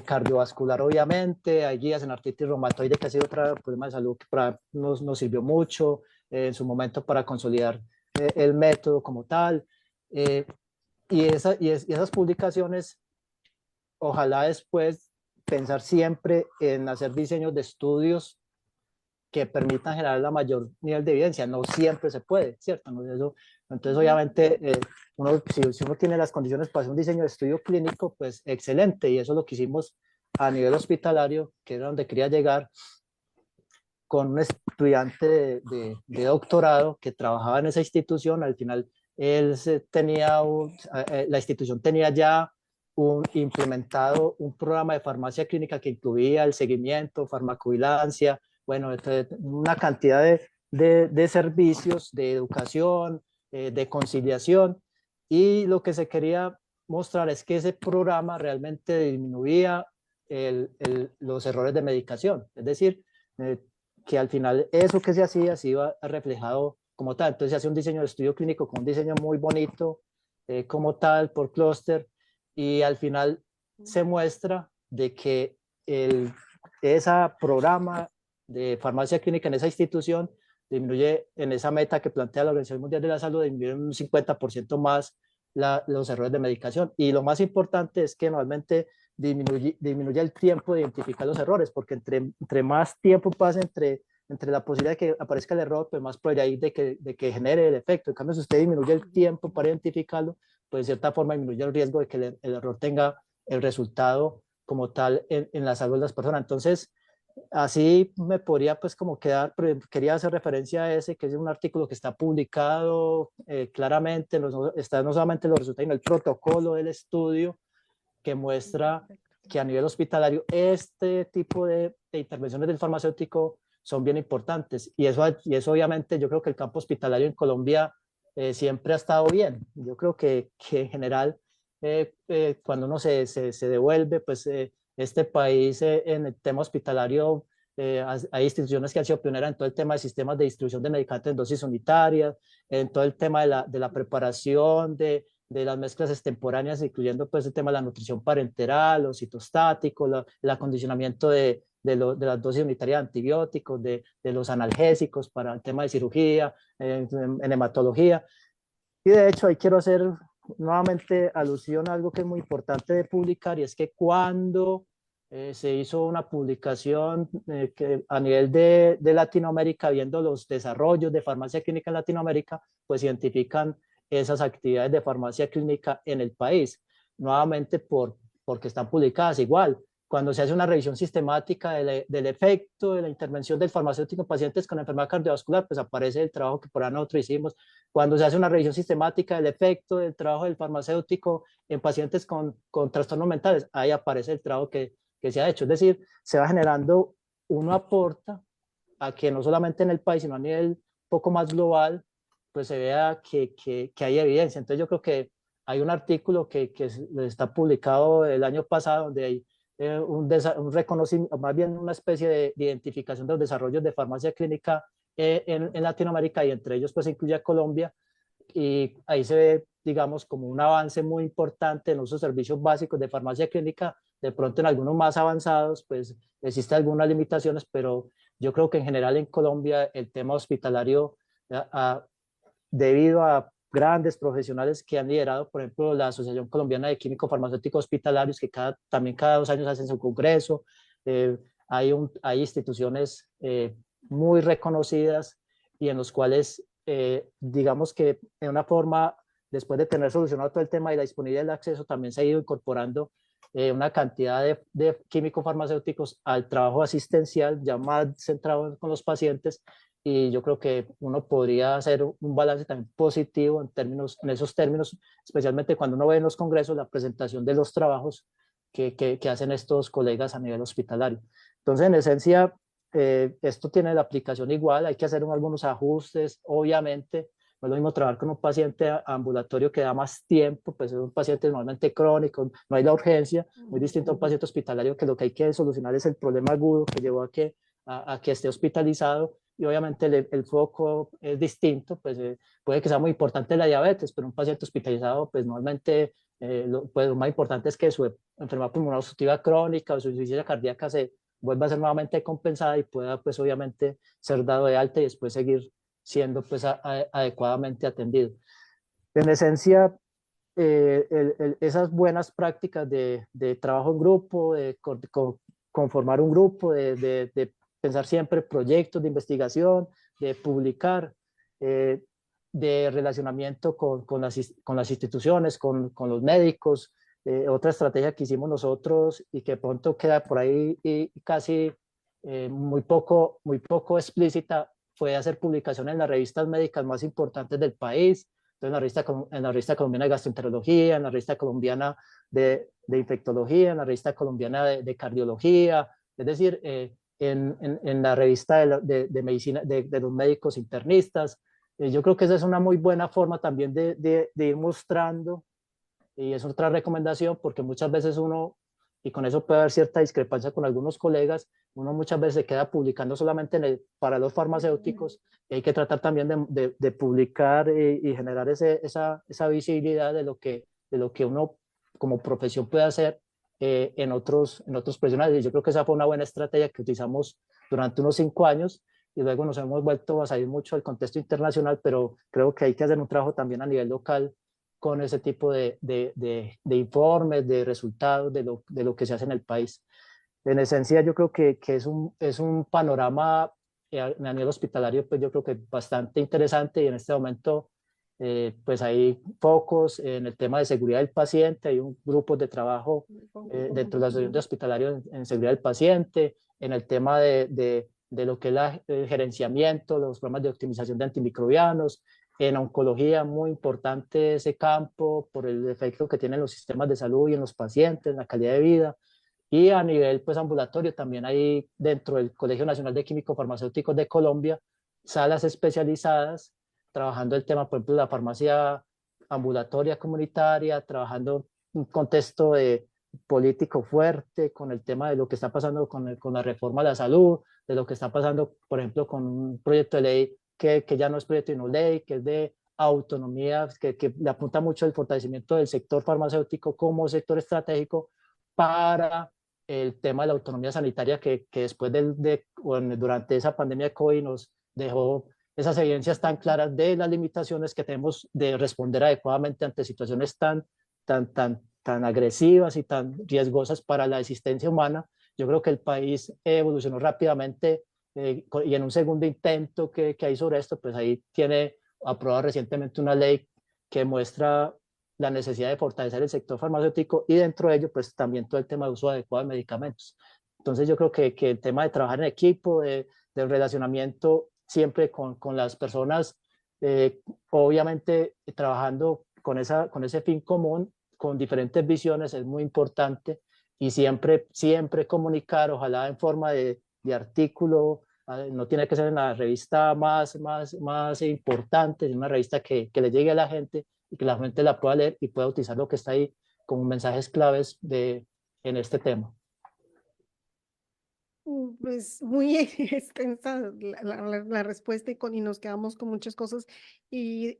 cardiovascular, obviamente, hay guías en artritis reumatoide, que ha sido otro problema de salud que nos sirvió mucho en su momento para consolidar el método como tal. Eh, y esas publicaciones, ojalá después pensar siempre en hacer diseños de estudios que permitan generar la mayor nivel de evidencia. No siempre se puede, ¿cierto? Entonces, obviamente, si uno tiene las condiciones para hacer un diseño de estudio clínico, pues excelente, y eso es lo que hicimos a nivel hospitalario, que era donde quería llegar, con un estudiante de doctorado que trabajaba en esa institución. Al final, la institución tenía ya implementado un programa de farmacia clínica que incluía el seguimiento, farmacovigilancia, bueno, una cantidad de servicios, de educación, de conciliación, y lo que se quería mostrar es que ese programa realmente disminuía los errores de medicación, es decir, que al final eso que se hacía se iba reflejado como tal. Entonces se hace un diseño de estudio clínico con un diseño muy bonito, como tal, por clúster, y al final se muestra de que ese programa de farmacia clínica en esa institución disminuye en esa meta que plantea la Organización Mundial de la Salud, disminuye un 50% más los errores de medicación. Y lo más importante es que normalmente disminuye el tiempo de identificar los errores, porque entre más tiempo pasa entre la posibilidad de que aparezca el error, pues más probabilidad hay de que genere el efecto. En cambio, si usted disminuye el tiempo para identificarlo, pues de cierta forma disminuye el riesgo de que el error tenga el resultado como tal en la salud de las personas. Entonces, así me podría pues como quedar, pero quería hacer referencia a ese, que es un artículo que está publicado claramente, está no solamente los resultados, sino el protocolo del estudio, que muestra que a nivel hospitalario este tipo de intervenciones del farmacéutico son bien importantes. Y eso obviamente yo creo que el campo hospitalario en Colombia siempre ha estado bien. Yo creo que en general cuando uno se devuelve, pues este país en el tema hospitalario, hay instituciones que han sido pioneras en todo el tema de sistemas de distribución de medicamentos en dosis unitarias, en todo el tema de la preparación de las mezclas extemporáneas, incluyendo pues el tema de la nutrición parenteral, los citostáticos, el acondicionamiento de las dosis unitarias de antibióticos, de los analgésicos para el tema de cirugía, en hematología. Y de hecho ahí quiero hacer nuevamente alusión a algo que es muy importante de publicar, y es que cuando se hizo una publicación que a nivel de Latinoamérica, viendo los desarrollos de farmacia clínica en Latinoamérica, pues identifican esas actividades de farmacia clínica en el país, nuevamente porque están publicadas igual. Cuando se hace una revisión sistemática del efecto de la intervención del farmacéutico en pacientes con enfermedad cardiovascular, pues aparece el trabajo que por ahí nosotros hicimos. Cuando se hace una revisión sistemática del efecto del trabajo del farmacéutico en pacientes con trastornos mentales, ahí aparece el trabajo que se ha hecho. Es decir, se va generando, uno aporta a que no solamente en el país, sino a nivel poco más global, pues se vea que hay evidencia. Entonces yo creo que hay un artículo que está publicado el año pasado, donde hay un reconocimiento, más bien una especie de identificación de los desarrollos de farmacia clínica en Latinoamérica, y entre ellos pues incluye a Colombia, y ahí se ve, digamos, como un avance muy importante en los servicios básicos de farmacia clínica. De pronto en algunos más avanzados pues existen algunas limitaciones, pero yo creo que en general en Colombia el tema hospitalario debido a grandes profesionales que han liderado, por ejemplo, la Asociación Colombiana de Químicos Farmacéuticos Hospitalarios, que también cada 2 años hacen su congreso. Hay instituciones muy reconocidas y en los cuales, digamos que de una forma, después de tener solucionado todo el tema de la disponibilidad del acceso, también se ha ido incorporando una cantidad de químicos farmacéuticos al trabajo asistencial, ya más centrado con los pacientes, y yo creo que uno podría hacer un balance también positivo en esos términos, especialmente cuando uno ve en los congresos la presentación de los trabajos que hacen estos colegas a nivel hospitalario. Entonces, en esencia, esto tiene la aplicación igual, hay que hacer algunos ajustes, obviamente. No es lo mismo trabajar con un paciente ambulatorio que da más tiempo, pues es un paciente normalmente crónico, no hay la urgencia, muy distinto a un paciente hospitalario que lo que hay que solucionar es el problema agudo que llevó a que esté hospitalizado, y obviamente el foco es distinto, pues puede que sea muy importante la diabetes, pero un paciente hospitalizado, pues normalmente lo más importante es que su enfermedad pulmonar obstructiva crónica o su insuficiencia cardíaca se vuelva a ser nuevamente compensada y pueda, pues obviamente, ser dado de alta y después seguir siendo pues adecuadamente atendido. En esencia, esas buenas prácticas de trabajo en grupo, de conformar un grupo, de pensar siempre proyectos de investigación, de publicar, eh, de relacionamiento con las instituciones, con los médicos. Otra estrategia que hicimos nosotros y que pronto queda por ahí y casi muy poco explícita, fue hacer publicaciones en las revistas médicas más importantes del país. Entonces, en la revista colombiana de gastroenterología, en la revista colombiana de infectología, en la revista colombiana de cardiología, es decir, en la revista de medicina de los médicos internistas. Yo creo que esa es una muy buena forma también de ir mostrando, y es otra recomendación, porque muchas veces uno, y con eso puede haber cierta discrepancia con algunos colegas, uno muchas veces se queda publicando solamente para los farmacéuticos, y hay que tratar también de publicar y generar esa visibilidad de lo que uno como profesión puede hacer en otros profesionales. Y yo creo que esa fue una buena estrategia que utilizamos durante unos 5 años, y luego nos hemos vuelto a salir mucho del contexto internacional, pero creo que hay que hacer un trabajo también a nivel local con ese tipo de informes, de resultados de lo que se hace en el país. En esencia, yo creo que es un panorama a nivel hospitalario, pues yo creo que bastante interesante, y en este momento pues hay focos en el tema de seguridad del paciente, hay un grupo de trabajo dentro de la Asociación de Hospitalarios en seguridad del paciente, en el tema de lo que es el gerenciamiento, los programas de optimización de antimicrobianos, en oncología, muy importante ese campo por el efecto que tienen los sistemas de salud y en los pacientes, en la calidad de vida. Y a nivel pues ambulatorio también hay dentro del Colegio Nacional de Químicos Farmacéuticos de Colombia salas especializadas trabajando el tema, por ejemplo, la farmacia ambulatoria comunitaria, trabajando un contexto político fuerte con el tema de lo que está pasando con la reforma a la salud, de lo que está pasando, por ejemplo, con un proyecto de ley que ya no es proyecto sino ley, que es de autonomía, que le apunta mucho el fortalecimiento del sector farmacéutico como sector estratégico para el tema de la autonomía sanitaria que después bueno, durante esa pandemia de COVID nos dejó esas evidencias tan claras de las limitaciones que tenemos de responder adecuadamente ante situaciones tan agresivas y tan riesgosas para la existencia humana. Yo creo que el país evolucionó rápidamente y en un segundo intento que hay sobre esto, pues ahí tiene aprobada recientemente una ley que muestra la necesidad de fortalecer el sector farmacéutico, y dentro de ello, pues también todo el tema de uso adecuado de medicamentos. Entonces yo creo que el tema de trabajar en equipo, del relacionamiento siempre con las personas, obviamente trabajando con ese fin común, con diferentes visiones, es muy importante, y siempre comunicar, ojalá en forma de artículo, no tiene que ser en la revista más importante, es una revista que le llegue a la gente y que la gente la pueda leer y pueda utilizar lo que está ahí como mensajes claves en este tema. Pues muy extensa la respuesta, y nos quedamos con muchas cosas, y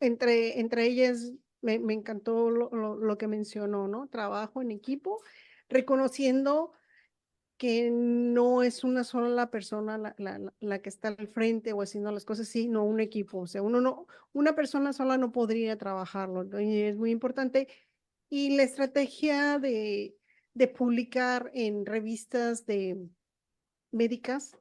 entre ellas me encantó lo que mencionó, ¿no? Trabajo en equipo, reconociendo que no es una sola persona la que está al frente o haciendo las cosas, sino un equipo. O sea, una persona sola no podría trabajarlo, ¿no? Y es muy importante. Y la estrategia de publicar en revistas médicas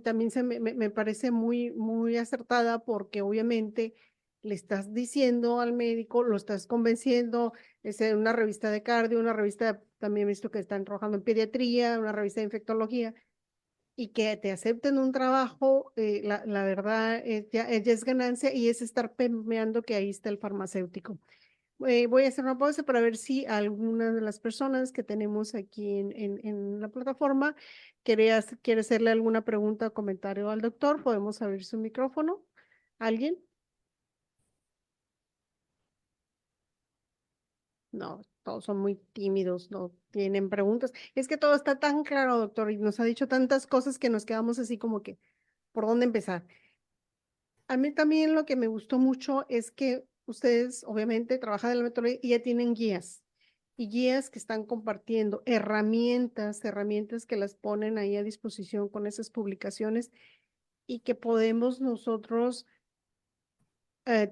también me parece muy acertada, porque obviamente le estás diciendo al médico, lo estás convenciendo. Es en una revista de cardio, una revista, también he visto que están trabajando en pediatría, una revista de infectología, y que te acepten un trabajo, la verdad, ya es ganancia, y es estar permeando que ahí está el farmacéutico. Voy a hacer una pausa para ver si alguna de las personas que tenemos aquí en la plataforma quiere hacerle alguna pregunta o comentario al doctor. Podemos abrir su micrófono. ¿Alguien? No, todos son muy tímidos, no tienen preguntas. Es que todo está tan claro, doctor, y nos ha dicho tantas cosas que nos quedamos así como que, ¿por dónde empezar? A mí también lo que me gustó mucho es que ustedes obviamente trabajan en la metodología y ya tienen guías, y guías que están compartiendo herramientas que las ponen ahí a disposición con esas publicaciones, y que podemos nosotros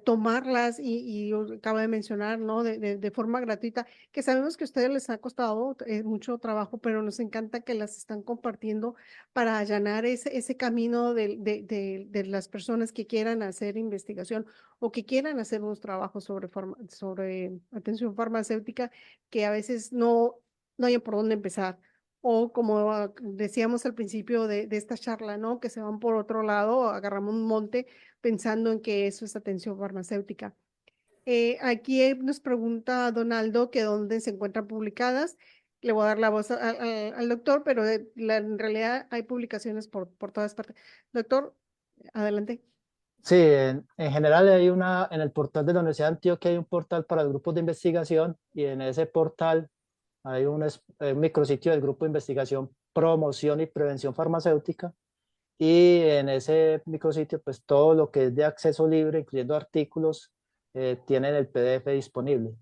tomarlas, y yo acabo de mencionar, ¿no? De forma gratuita, que sabemos que a ustedes les ha costado mucho trabajo, pero nos encanta que las están compartiendo para allanar ese camino de las personas que quieran hacer investigación o que quieran hacer unos trabajos sobre atención farmacéutica, que a veces no hay por dónde empezar. O como decíamos al principio de esta charla, ¿no? Que se van por otro lado, agarramos un monte pensando en que eso es atención farmacéutica. Aquí nos pregunta Donaldo que dónde se encuentran publicadas. Le voy a dar la voz al doctor, pero en realidad hay publicaciones por todas partes. Doctor, adelante. Sí, en general hay en el portal de la Universidad de Antioquia hay un portal para grupos de investigación, y en ese portal hay un micrositio del grupo de investigación Promoción y Prevención Farmacéutica, y en ese micrositio pues todo lo que es de acceso libre, incluyendo artículos, tienen el PDF disponible.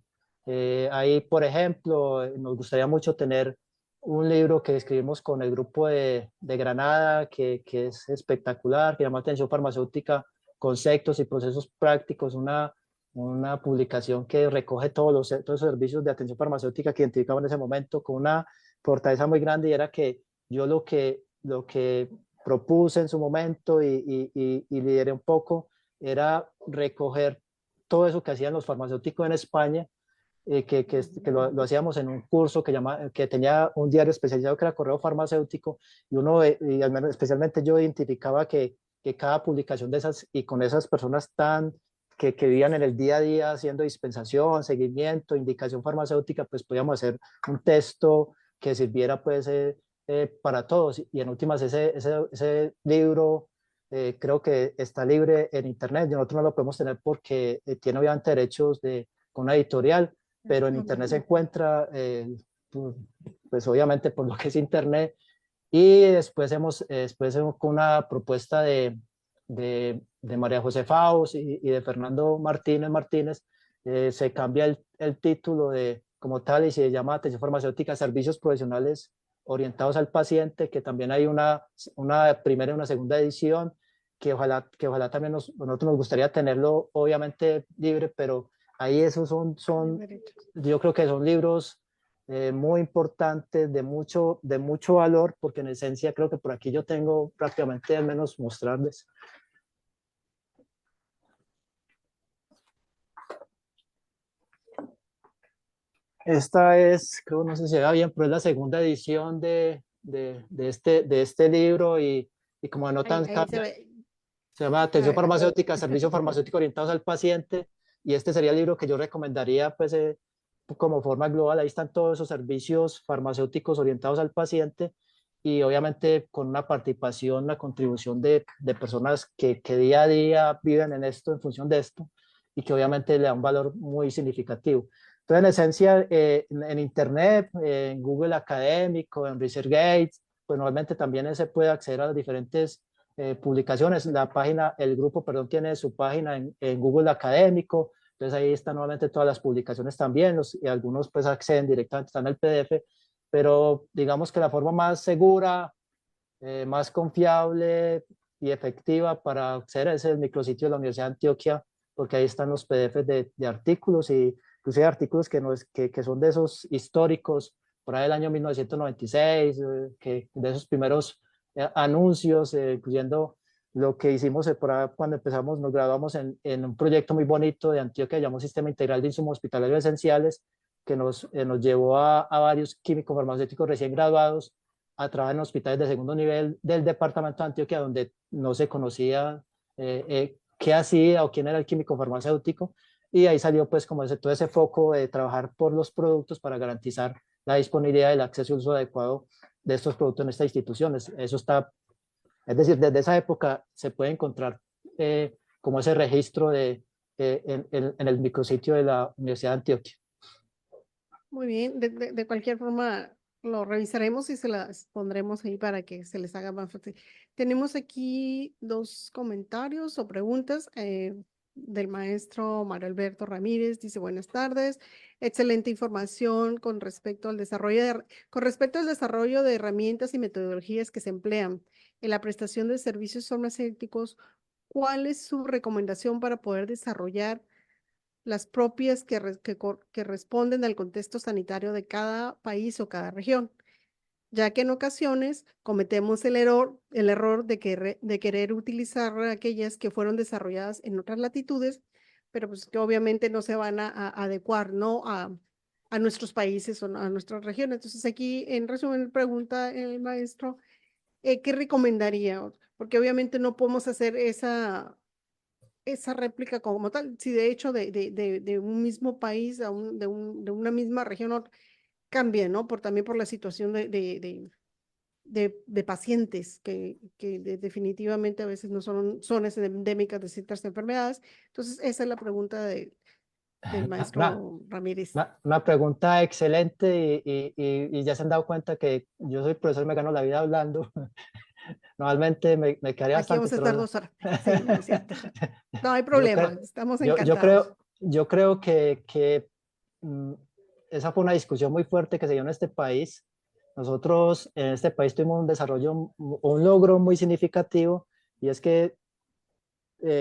Ahí, por ejemplo, nos gustaría mucho tener un libro que escribimos con el grupo de Granada, que es espectacular, que llama Atención Farmacéutica, Conceptos y Procesos Prácticos, una publicación que recoge todos los servicios de atención farmacéutica que identificamos en ese momento, con una fortaleza muy grande, y era que yo lo que propuse en su momento y lideré un poco, era recoger todo eso que hacían los farmacéuticos en España, que lo hacíamos en un curso que tenía un diario especializado que era Correo Farmacéutico, y y al menos especialmente yo identificaba que cada publicación de esas, y con esas personas que vivían en el día a día haciendo dispensación, seguimiento, indicación farmacéutica, pues podíamos hacer un texto que sirviera pues para todos. Y en últimas ese libro creo que está libre en internet. Nosotros no lo podemos tener porque tiene obviamente derechos con una editorial, pero en internet se encuentra, pues obviamente por lo que es internet. Y después con una propuesta de María José Faust y de Fernando Martínez, se cambia el título como tal, y se llama Atención Farmacéutica, Servicios Profesionales Orientados al Paciente, que también hay una primera y una segunda edición, que ojalá también nosotros nos gustaría tenerlo obviamente libre, pero ahí esos yo creo que son libros muy importantes, de mucho valor, porque en esencia creo que por aquí yo tengo prácticamente al menos mostrarles. Esta creo, no sé si se ve bien, pero es la segunda edición de este libro, y como notan, Ahí se ve. se llama A Atención ver. Farmacéutica, Servicio Farmacéutico Orientados al Paciente, y este sería el libro que yo recomendaría pues como forma global. Ahí están todos esos servicios farmacéuticos orientados al paciente, y obviamente con una participación, una contribución de personas que día a día viven en esto, en función de esto, y que obviamente le da un valor muy significativo. Entonces, en esencia, en Internet, en Google Académico, en ResearchGate, pues normalmente también se puede acceder a las diferentes publicaciones. El grupo, perdón, tiene su página en Google Académico, entonces ahí están nuevamente todas las publicaciones también, y algunos pues acceden directamente, están en el PDF, pero digamos que la forma más segura, más confiable y efectiva para acceder a ese es el micrositio de la Universidad de Antioquia, porque ahí están los PDFs de artículos, y inclusive artículos que son de esos históricos, por ahí del año 1996, de esos primeros anuncios, incluyendo lo que hicimos por ahí cuando empezamos, nos graduamos en un proyecto muy bonito de Antioquia, llamado Sistema Integral de Insumos Hospitalarios Esenciales, que nos llevó a varios químicos farmacéuticos recién graduados a trabajar en hospitales de segundo nivel del departamento de Antioquia, donde no se conocía qué hacía o quién era el químico farmacéutico, y ahí salió pues como todo ese foco de trabajar por los productos para garantizar la disponibilidad, el acceso y uso adecuado de estos productos en estas instituciones. Eso está, es decir, desde esa época se puede encontrar como ese registro en el micrositio de la Universidad de Antioquia. Muy bien, de cualquier forma lo revisaremos y se las pondremos ahí para que se les haga más fácil. Tenemos aquí dos comentarios o preguntas del maestro Mario Alberto Ramírez. Dice, buenas tardes, excelente información con respecto al desarrollo de herramientas y metodologías que se emplean en la prestación de servicios farmacéuticos. ¿Cuál es su recomendación para poder desarrollar las propias que responden al contexto sanitario de cada país o cada región, ya que en ocasiones cometemos el error de querer utilizar aquellas que fueron desarrolladas en otras latitudes, pero pues que obviamente no se van a adecuar, ¿no? A nuestros países o a nuestras regiones. Entonces aquí, en resumen, pregunta el maestro, ¿qué recomendaría? Porque obviamente no podemos hacer esa réplica como tal, si de hecho de un mismo país de una misma región cambia, ¿no? También por la situación de pacientes que definitivamente a veces no son zonas endémicas de ciertas enfermedades. Entonces, esa es la pregunta del Una, maestro Ramírez. una pregunta excelente, y ya se han dado cuenta que yo soy profesor y me gano la vida hablando. Normalmente me quedaría Aquí bastante, vamos a estar pero 2 horas. Sí, no es cierto. No hay yo problema, creo, estamos yo, yo encantados. creo, yo creo que mm, esa fue una discusión muy fuerte que se dio en este país. Nosotros en este país tuvimos un desarrollo, un logro muy significativo, y es que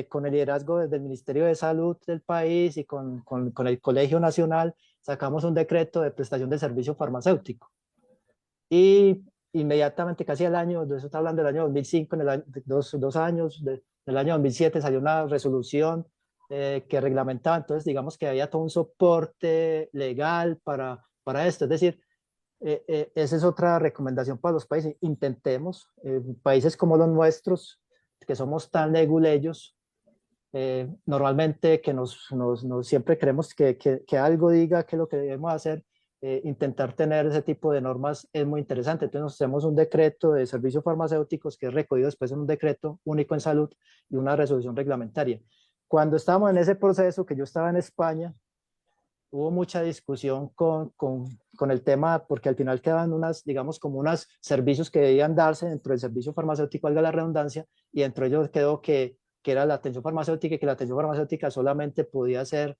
con el liderazgo desde el Ministerio de Salud del país y con el Colegio Nacional, sacamos un decreto de prestación de servicio farmacéutico. Y inmediatamente, casi al año, de eso está hablando del año 2005, en el año, dos años, del año 2007 salió una resolución que reglamentaba, entonces digamos que había todo un soporte legal para esto. Es decir, esa es otra recomendación para los países. Intentemos, países como los nuestros, que somos tan leguleyos, normalmente que siempre creemos que algo diga que lo que debemos hacer, intentar tener ese tipo de normas es muy interesante. Entonces nos hacemos un decreto de servicios farmacéuticos que es recogido después en un decreto único en salud y una resolución reglamentaria. Cuando estábamos en ese proceso, que yo estaba en España, hubo mucha discusión con el tema, porque al final quedaban digamos, como unos servicios que debían darse dentro del servicio farmacéutico, valga la redundancia, y entre ellos quedó que era la atención farmacéutica, y que la atención farmacéutica solamente podía ser,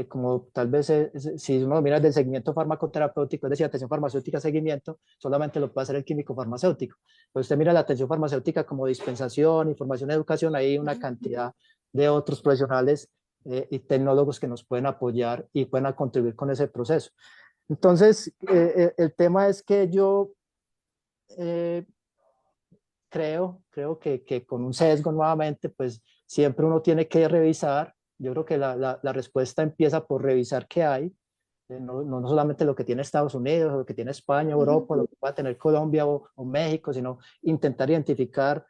como tal vez, si uno mira del seguimiento farmacoterapéutico, es decir, atención farmacéutica, seguimiento, solamente lo puede hacer el químico farmacéutico. Pues usted mira la atención farmacéutica como dispensación, información, educación, hay una cantidad de otros profesionales y tecnólogos que nos pueden apoyar y pueden contribuir con ese proceso. Entonces, el tema es que yo creo que con un sesgo nuevamente, pues siempre uno tiene que revisar. Yo creo que la respuesta empieza por revisar qué hay, no solamente lo que tiene Estados Unidos, lo que tiene España, Europa, lo que pueda tener Colombia o México, sino intentar identificar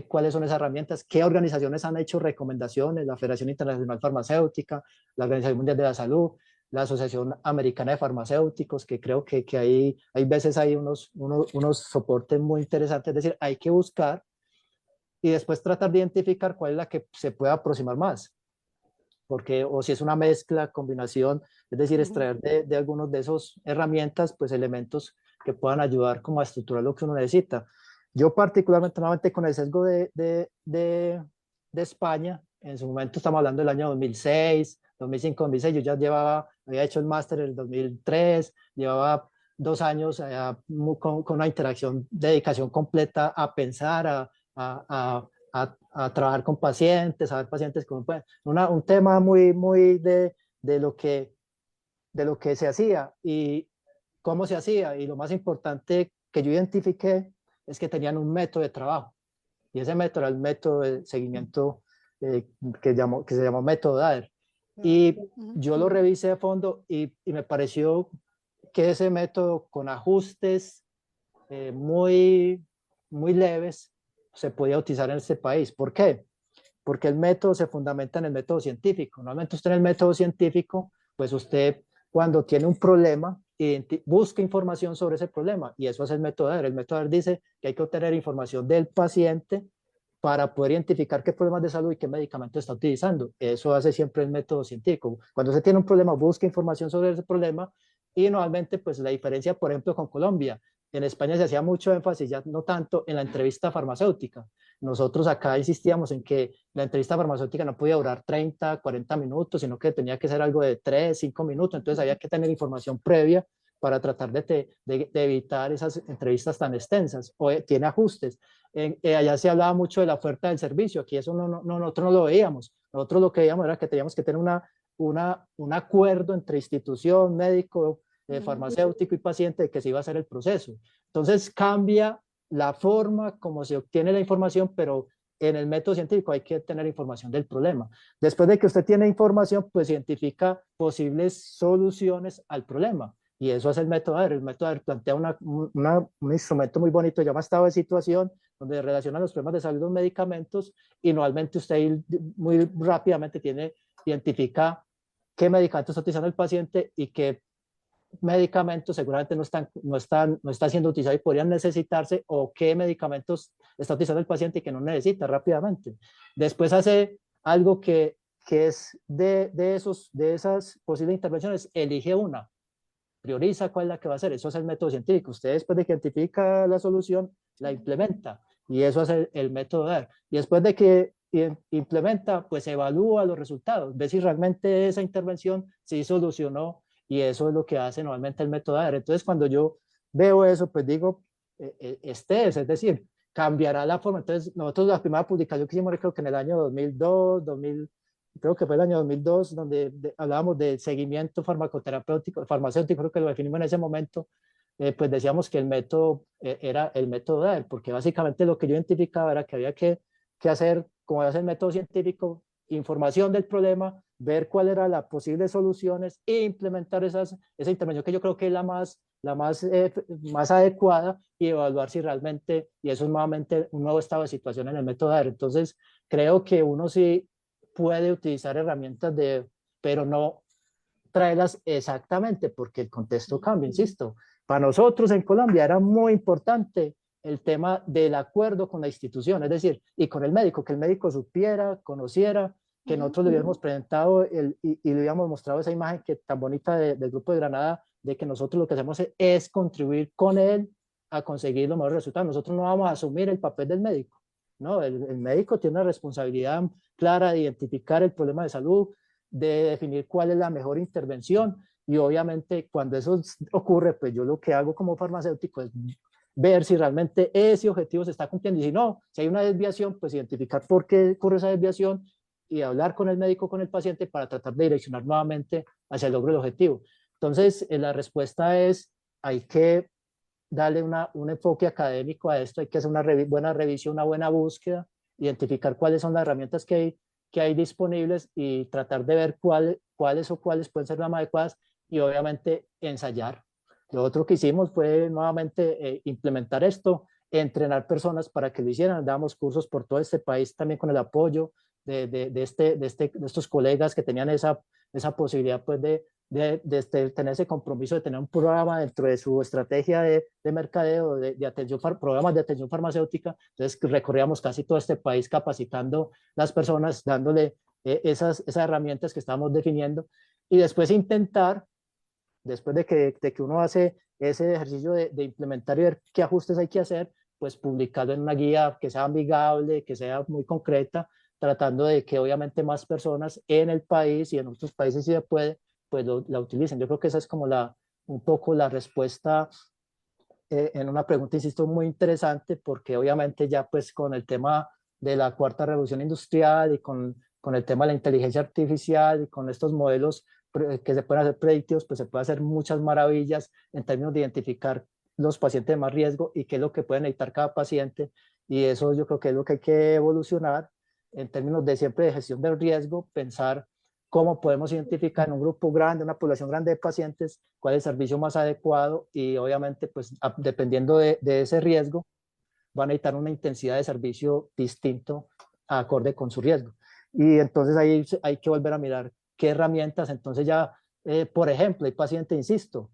cuáles son esas herramientas, qué organizaciones han hecho recomendaciones, la Federación Internacional Farmacéutica, la Organización Mundial de la Salud, la Asociación Americana de Farmacéuticos, que creo que hay veces hay unos soportes muy interesantes. Es decir, hay que buscar y después tratar de identificar cuál es la que se pueda aproximar más, porque o si es una mezcla, combinación, es decir, extraer de algunos de esos herramientas, pues elementos que puedan ayudar como a estructurar lo que uno necesita. Yo particularmente, nuevamente con el sesgo de España, en su momento estamos hablando del año 2006, 2005, 2006, yo ya había hecho el máster en el 2003, llevaba 2 años con una interacción, dedicación completa a pensar, a trabajar con pacientes, a ver pacientes con un tema muy de lo que se hacía y cómo se hacía. Y lo más importante que yo identifiqué es que tenían un método de trabajo. Y ese método era el método de seguimiento que se llamó método DAER. Y yo lo revisé a fondo y me pareció que ese método con ajustes muy leves se podía utilizar en este país. ¿Por qué? Porque el método se fundamenta en el método científico. Normalmente usted en el método científico, pues usted cuando tiene un problema, busca información sobre ese problema y eso es el método DAER. El método DAER dice que hay que obtener información del paciente para poder identificar qué problemas de salud y qué medicamento está utilizando. Eso hace siempre el método científico. Cuando se tiene un problema, busca información sobre ese problema y normalmente, pues la diferencia, por ejemplo, con Colombia, en España se hacía mucho énfasis, ya no tanto, en la entrevista farmacéutica. Nosotros acá insistíamos en que la entrevista farmacéutica no podía durar 30, 40 minutos, sino que tenía que ser algo de 3, 5 minutos. Entonces había que tener información previa para tratar de evitar esas entrevistas tan extensas. O tiene ajustes. Allá se hablaba mucho de la oferta del servicio. Aquí eso nosotros no lo veíamos. Nosotros lo que veíamos era que teníamos que tener un acuerdo entre institución, médico, farmacéutico y paciente de que se iba a hacer el proceso. Entonces cambia la forma como se obtiene la información, pero en el método científico hay que tener información del problema. Después de que usted tiene información, pues identifica posibles soluciones al problema. Y eso es el método AER. El método AER plantea un instrumento muy bonito, se llama estado de situación, donde relaciona los problemas de salud y los medicamentos, y normalmente usted muy rápidamente identifica qué medicamentos está utilizando el paciente y qué medicamentos seguramente no está siendo utilizado y podrían necesitarse, o qué medicamentos está utilizando el paciente y que no necesita rápidamente. Después hace algo que es de esas posibles intervenciones, elige una, prioriza cuál es la que va a hacer. Eso es el método científico. Usted después de que identifica la solución, la implementa, y eso es el método DAER. Y después de que implementa, pues evalúa los resultados, ve si realmente esa intervención sí solucionó, y eso es lo que hace normalmente el método DAER. Entonces, cuando yo veo eso, pues digo, es decir, cambiará la forma. Entonces, nosotros la primera publicación que hicimos, creo que en el año 2002, creo que fue el año 2002, donde hablábamos de seguimiento farmacoterapéutico, farmacéutico, creo que lo definimos en ese momento, pues decíamos que el método era el método DAER, porque básicamente lo que yo identificaba era que había que hacer, como hace el método científico, información del problema, ver cuál era las posibles soluciones e implementar esa intervención que yo creo que es más adecuada, y evaluar si realmente, y eso es nuevamente un nuevo estado de situación en el método DAER. Entonces, creo que uno sí puede utilizar herramientas pero no traerlas exactamente porque el contexto cambia, insisto. Para nosotros en Colombia era muy importante el tema del acuerdo con la institución, es decir, y con el médico, que el médico supiera, conociera, que nosotros le hubiéramos presentado y le hubiéramos mostrado esa imagen que tan bonita del Grupo de Granada, de que nosotros lo que hacemos es contribuir con él a conseguir los mejores resultados. Nosotros no vamos a asumir el papel del médico, ¿no? El médico tiene una responsabilidad clara de identificar el problema de salud, de definir cuál es la mejor intervención, y obviamente cuando eso ocurre, pues yo lo que hago como farmacéutico es ver si realmente ese objetivo se está cumpliendo, y si no, si hay una desviación, pues identificar por qué ocurre esa desviación y hablar con el médico, con el paciente, para tratar de direccionar nuevamente hacia el logro del objetivo. Entonces, la respuesta es, hay que darle un enfoque académico a esto, hay que hacer una buena revisión, una buena búsqueda, identificar cuáles son las herramientas que hay disponibles y tratar de ver cuáles pueden ser las más adecuadas, y obviamente ensayar. Lo otro que hicimos fue nuevamente implementar esto, entrenar personas para que lo hicieran. Damos cursos por todo este país también con el apoyo de estos colegas que tenían esa posibilidad, pues tener ese compromiso de tener un programa dentro de su estrategia de mercadeo, de atención, programas de atención farmacéutica. Entonces recorríamos casi todo este país capacitando las personas, dándole esas herramientas que estamos definiendo, y después intentar, después de que uno hace ese ejercicio de implementar y ver qué ajustes hay que hacer, pues publicarlo en una guía que sea amigable, que sea muy concreta, tratando de que obviamente más personas en el país y en otros países, si se puede, pues la utilicen. Yo creo que esa es como un poco la respuesta en una pregunta, insisto, muy interesante, porque obviamente ya pues con el tema de la cuarta revolución industrial y con el tema de la inteligencia artificial y con estos modelos que se pueden hacer predictivos, pues se puede hacer muchas maravillas en términos de identificar los pacientes de más riesgo y qué es lo que puede necesitar cada paciente. Y eso yo creo que es lo que hay que evolucionar en términos de siempre de gestión del riesgo, pensar cómo podemos identificar en un grupo grande, una población grande de pacientes, cuál es el servicio más adecuado y obviamente, pues dependiendo de ese riesgo, van a necesitar una intensidad de servicio distinto acorde con su riesgo. Y entonces ahí hay que volver a mirar qué herramientas, entonces ya, por ejemplo, hay pacientes, insisto,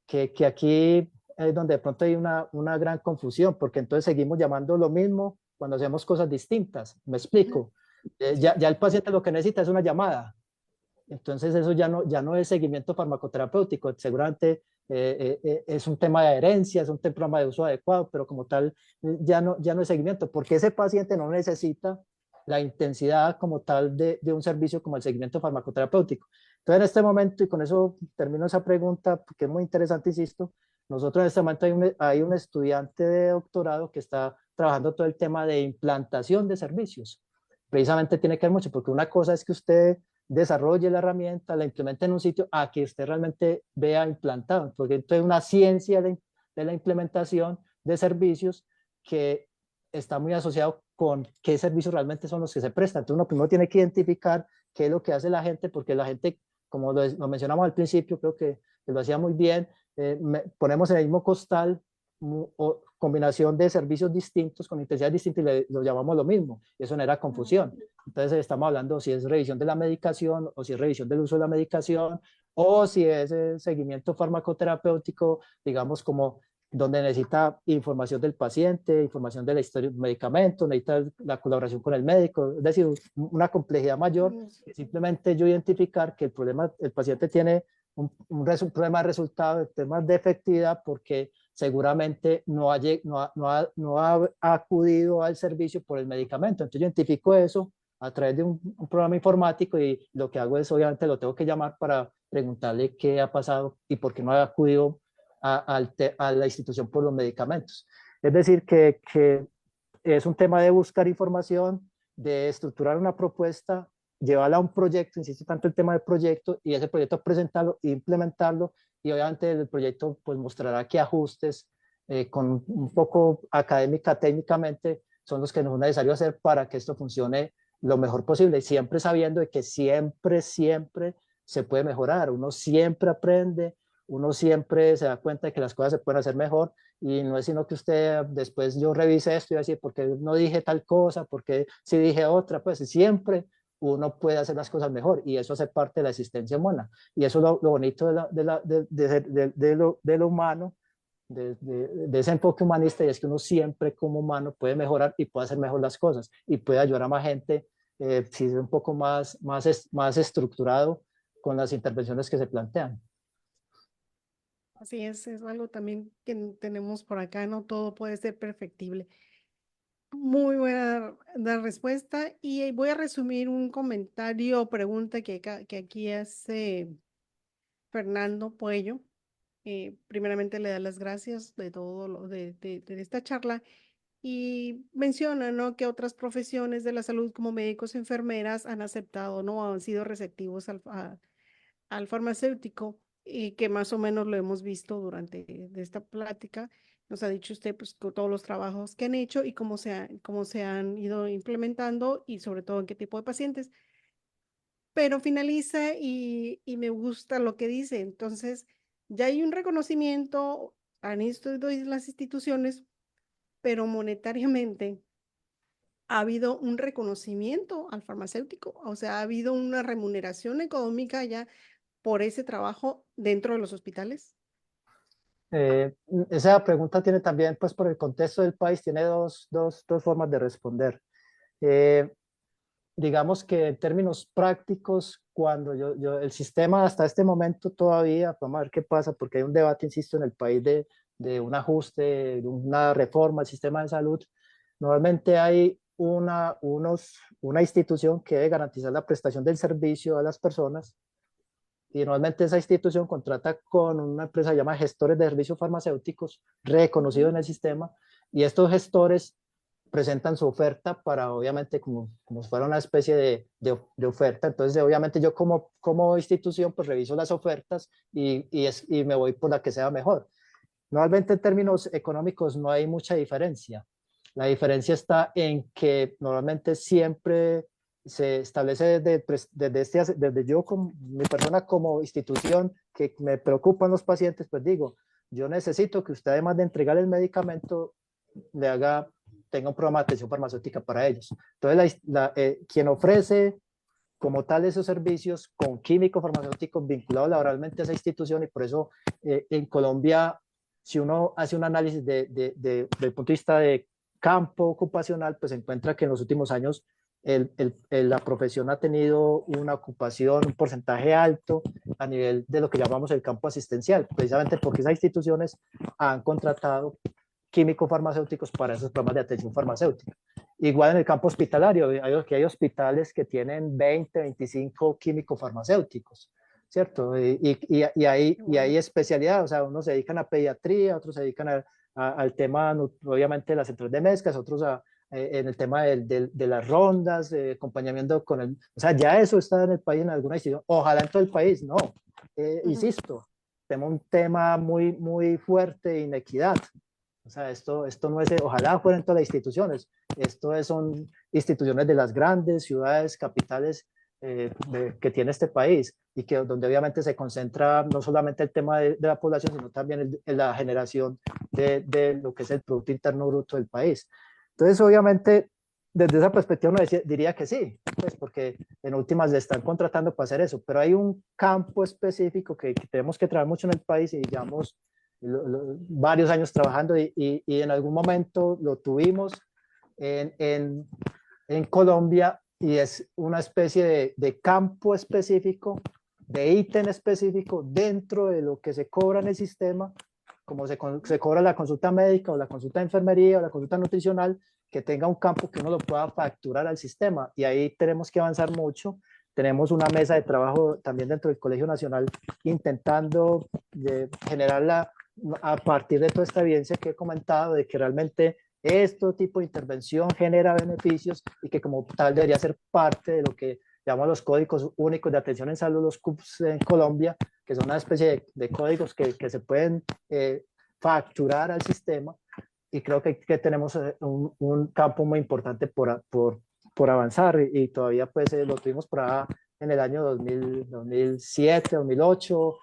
que aquí es donde de pronto hay una gran confusión, porque entonces seguimos llamando lo mismo cuando hacemos cosas distintas. Me explico. Ya el paciente lo que necesita es una llamada. Entonces eso ya no es seguimiento farmacoterapéutico, seguramente es un tema de adherencia, es un tema de uso adecuado, pero como tal ya no es seguimiento, porque ese paciente no necesita la intensidad como tal de un servicio como el seguimiento farmacoterapéutico. Entonces en este momento, y con eso termino esa pregunta, que es muy interesante, insisto, nosotros en este momento hay un estudiante de doctorado que está trabajando todo el tema de implantación de servicios. Precisamente tiene que ver mucho, porque una cosa es que usted desarrolle la herramienta, la implemente en un sitio, a que usted realmente vea implantado. Porque entonces una ciencia de la implementación de servicios que está muy asociado con qué servicios realmente son los que se prestan. Entonces uno primero tiene que identificar qué es lo que hace la gente, porque la gente, como lo mencionamos al principio, creo que lo hacía muy bien, ponemos en el mismo costal o combinación de servicios distintos con intensidades distintas y lo llamamos lo mismo. Eso genera confusión. Entonces estamos hablando si es revisión de la medicación o si es revisión del uso de la medicación o si es seguimiento farmacoterapéutico, digamos como donde necesita información del paciente, información de la historia del medicamento, necesita la colaboración con el médico, es decir, una complejidad mayor. Simplemente yo identificar que el paciente tiene un problema de resultado, temas de efectividad, porque seguramente no ha acudido al servicio por el medicamento. Entonces yo identifico eso a través de un programa informático y lo que hago es, obviamente, lo tengo que llamar para preguntarle qué ha pasado y por qué no ha acudido a la institución por los medicamentos. Es decir, que es un tema de buscar información, de estructurar una propuesta, llevarla a un proyecto, insisto tanto el tema del proyecto, y ese proyecto presentarlo e implementarlo, y obviamente el proyecto pues mostrará qué ajustes con un poco académica, técnicamente, son los que no es necesario hacer para que esto funcione lo mejor posible, siempre sabiendo de que siempre se puede mejorar, uno siempre aprende, uno siempre se da cuenta de que las cosas se pueden hacer mejor y no es sino que usted después yo revise esto y así, porque no dije tal cosa, porque si dije otra, pues siempre uno puede hacer las cosas mejor y eso hace parte de la existencia humana. Y eso es lo bonito de lo humano, de ese enfoque humanista, y es que uno siempre como humano puede mejorar y puede hacer mejor las cosas y puede ayudar a más gente si es un poco más estructurado con las intervenciones que se plantean. Así es algo también que tenemos por acá, no todo puede ser perfectible. Muy buena la respuesta y voy a resumir un comentario o pregunta que aquí hace Fernando Puello. Primeramente le da las gracias de todo lo de esta charla y menciona, ¿no?, que otras profesiones de la salud como médicos, enfermeras han aceptado, ¿no?, han sido receptivos al farmacéutico y que más o menos lo hemos visto durante de esta plática. Nos ha dicho usted pues con todos los trabajos que han hecho y cómo se han ido implementando y sobre todo en qué tipo de pacientes. Pero finaliza y me gusta lo que dice. Entonces, ya hay un reconocimiento, han esto las instituciones, pero monetariamente ha habido un reconocimiento al farmacéutico, o sea, ha habido una remuneración económica ya por ese trabajo dentro de los hospitales. Esa pregunta tiene también, pues por el contexto del país, tiene dos formas de responder. Eh, digamos que en términos prácticos, cuando el sistema hasta este momento todavía, vamos a ver qué pasa, porque hay un debate, insisto, en el país de un ajuste, de una reforma al sistema de salud. Normalmente hay una institución que debe garantizar la prestación del servicio a las personas y normalmente esa institución contrata con una empresa que se llama Gestores de Servicios Farmacéuticos, reconocido en el sistema, y estos gestores presentan su oferta para, obviamente, como si fuera una especie de oferta. Entonces, obviamente, yo como institución, pues reviso las ofertas y me voy por la que sea mejor. Normalmente, en términos económicos, no hay mucha diferencia. La diferencia está en que normalmente siempre se establece desde yo, como mi persona como institución, que me preocupan los pacientes, pues digo, yo necesito que usted, además de entregar el medicamento, tenga un programa de atención farmacéutica para ellos. Entonces, quien ofrece como tal esos servicios con químicos farmacéuticos vinculados laboralmente a esa institución, y por eso en Colombia, si uno hace un análisis del punto de vista de campo ocupacional, pues se encuentra que en los últimos años la profesión ha tenido una ocupación, un porcentaje alto a nivel de lo que llamamos el campo asistencial, precisamente porque esas instituciones han contratado químicos farmacéuticos para esos programas de atención farmacéutica. Igual en el campo hospitalario, hay hospitales que tienen 20, 25 químicos farmacéuticos, ¿cierto? Y hay especialidades, o sea, unos se dedican a pediatría, otros se dedican al tema, obviamente, de las centrales de mezclas, otros en el tema de las rondas, acompañamiento con el... O sea, ya eso está en el país en alguna institución. Ojalá en todo el país, no. Insisto, tenemos un tema muy, muy fuerte de inequidad. O sea, esto no es, ojalá fueran todas las instituciones, son instituciones de las grandes ciudades, capitales que tiene este país, y que donde obviamente se concentra no solamente el tema de la población, sino también la generación de lo que es el Producto Interno Bruto del país. Entonces, obviamente, desde esa perspectiva uno diría que sí, pues porque en últimas le están contratando para hacer eso, pero hay un campo específico que tenemos que trabajar mucho en el país, y digamos, varios años trabajando, y en algún momento lo tuvimos en Colombia, y es una especie de campo específico, de ítem específico dentro de lo que se cobra en el sistema, como se cobra la consulta médica o la consulta de enfermería o la consulta nutricional, que tenga un campo que uno lo pueda facturar al sistema, y ahí tenemos que avanzar mucho. Tenemos una mesa de trabajo también dentro del Colegio Nacional intentando generar a partir de toda esta evidencia que he comentado, de que realmente este tipo de intervención genera beneficios y que como tal debería ser parte de lo que llamamos los códigos únicos de atención en salud, los CUPS en Colombia, que son una especie de códigos que se pueden facturar al sistema, y creo que tenemos un campo muy importante por avanzar, y todavía pues lo tuvimos por ahí en el año 2007, 2008,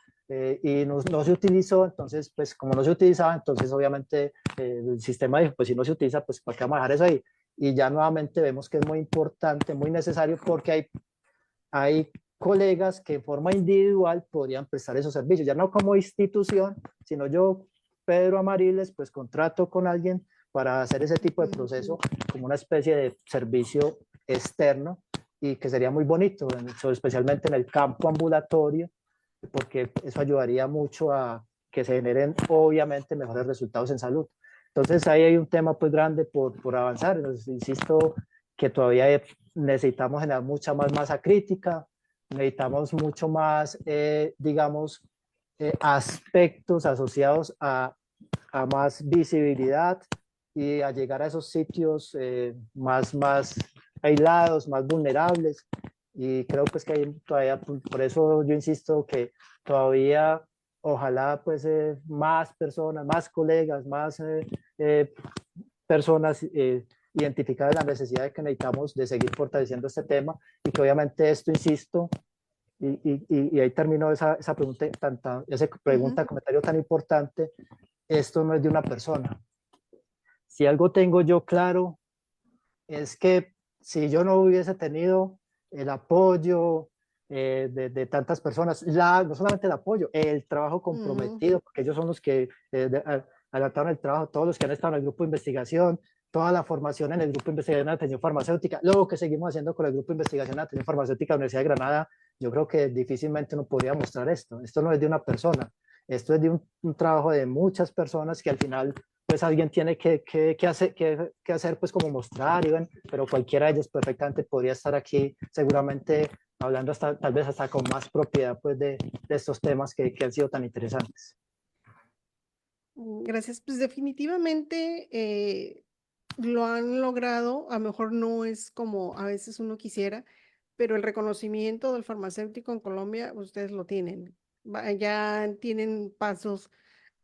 y no se utilizó. Entonces, pues como no se utilizaba, entonces obviamente el sistema dijo, pues si no se utiliza, pues ¿para qué vamos a dejar eso ahí? Y ya nuevamente vemos que es muy importante, muy necesario, porque hay colegas que en forma individual podrían prestar esos servicios, ya no como institución, sino yo, Pedro Amariles, pues contrato con alguien para hacer ese tipo de proceso como una especie de servicio externo, y que sería muy bonito, especialmente en el campo ambulatorio, porque eso ayudaría mucho a que se generen obviamente mejores resultados en salud. Entonces ahí hay un tema pues grande por avanzar. Entonces, insisto que todavía necesitamos generar mucha más masa crítica, necesitamos mucho más, digamos, aspectos asociados a más visibilidad y a llegar a esos sitios más aislados, más vulnerables. Y creo pues que hay todavía, por eso yo insisto que todavía ojalá pues más personas, más colegas, más personas identificar la necesidad de que necesitamos de seguir fortaleciendo este tema, y que obviamente esto, insisto, y ahí termino esa pregunta, comentario tan importante, esto no es de una persona. Si algo tengo yo claro es que si yo no hubiese tenido el apoyo de tantas personas, no solamente el apoyo, el trabajo comprometido, porque ellos son los que adelantaron el trabajo, todos los que han estado en el grupo de investigación, toda la formación en el grupo de investigación de atención farmacéutica, luego que seguimos haciendo con el grupo de investigación de atención farmacéutica de la Universidad de Granada, yo creo que difícilmente uno podría mostrar esto. Esto no es de una persona, esto es de un trabajo de muchas personas que al final pues alguien tiene que hacer pues como mostrar, pero cualquiera de ellos perfectamente podría estar aquí seguramente hablando hasta, tal vez hasta con más propiedad pues, de estos temas que han sido tan interesantes. Gracias. Pues definitivamente lo han logrado, a lo mejor no es como a veces uno quisiera, pero el reconocimiento del farmacéutico en Colombia, ustedes lo tienen. Ya tienen pasos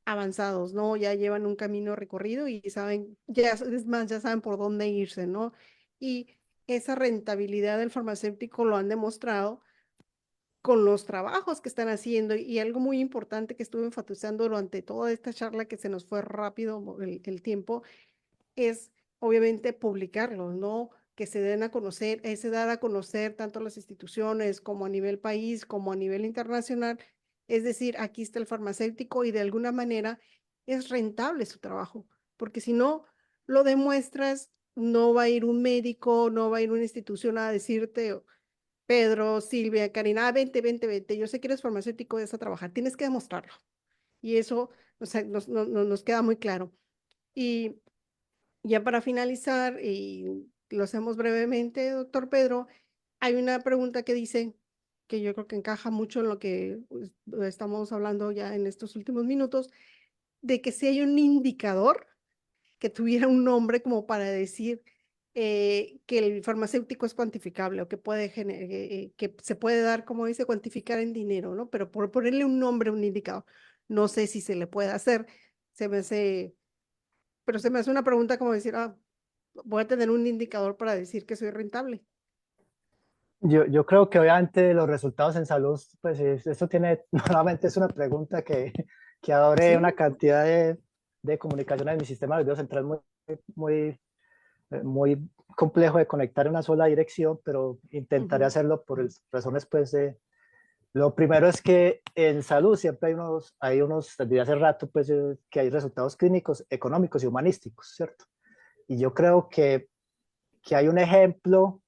avanzados, ¿no? Ya llevan un camino recorrido y saben, ya es más, ya saben por dónde irse, ¿no? Y esa rentabilidad del farmacéutico lo han demostrado con los trabajos que están haciendo y algo muy importante que estuve enfatizando durante toda esta charla que se nos fue rápido el tiempo es obviamente publicarlos, ¿no? Que se den a conocer, ese dar a conocer tanto las instituciones como a nivel país, como a nivel internacional. Es decir, aquí está el farmacéutico y de alguna manera es rentable su trabajo, porque si no lo demuestras, no va a ir un médico, no va a ir una institución a decirte, Pedro, Silvia, Karina, vente, vente, vente, yo sé que eres farmacéutico, vas a trabajar, tienes que demostrarlo. Y eso, o sea, nos queda muy claro. Y ya para finalizar, y lo hacemos brevemente, doctor Pedro, hay una pregunta que dice, que yo creo que encaja mucho en lo que pues, estamos hablando ya en estos últimos minutos, de que si hay un indicador que tuviera un nombre como para decir que el farmacéutico es cuantificable o que puede que se puede dar, como dice, cuantificar en dinero, ¿no? Pero por ponerle un nombre, un indicador, no sé si se le puede hacer, se me hace, pero se me hace una pregunta como decir, ah, voy a tener un indicador para decir que soy rentable. Yo creo que obviamente los resultados en salud, pues esto tiene, nuevamente es una pregunta que abre ¿Sí? una cantidad de comunicaciones en mi sistema nervioso central muy, muy complejo de conectar en una sola dirección, pero intentaré hacerlo por razones pues de... Lo primero es que en salud siempre hay unos desde hace rato pues que hay resultados clínicos, económicos y humanísticos, ¿cierto? Y yo creo que hay un ejemplo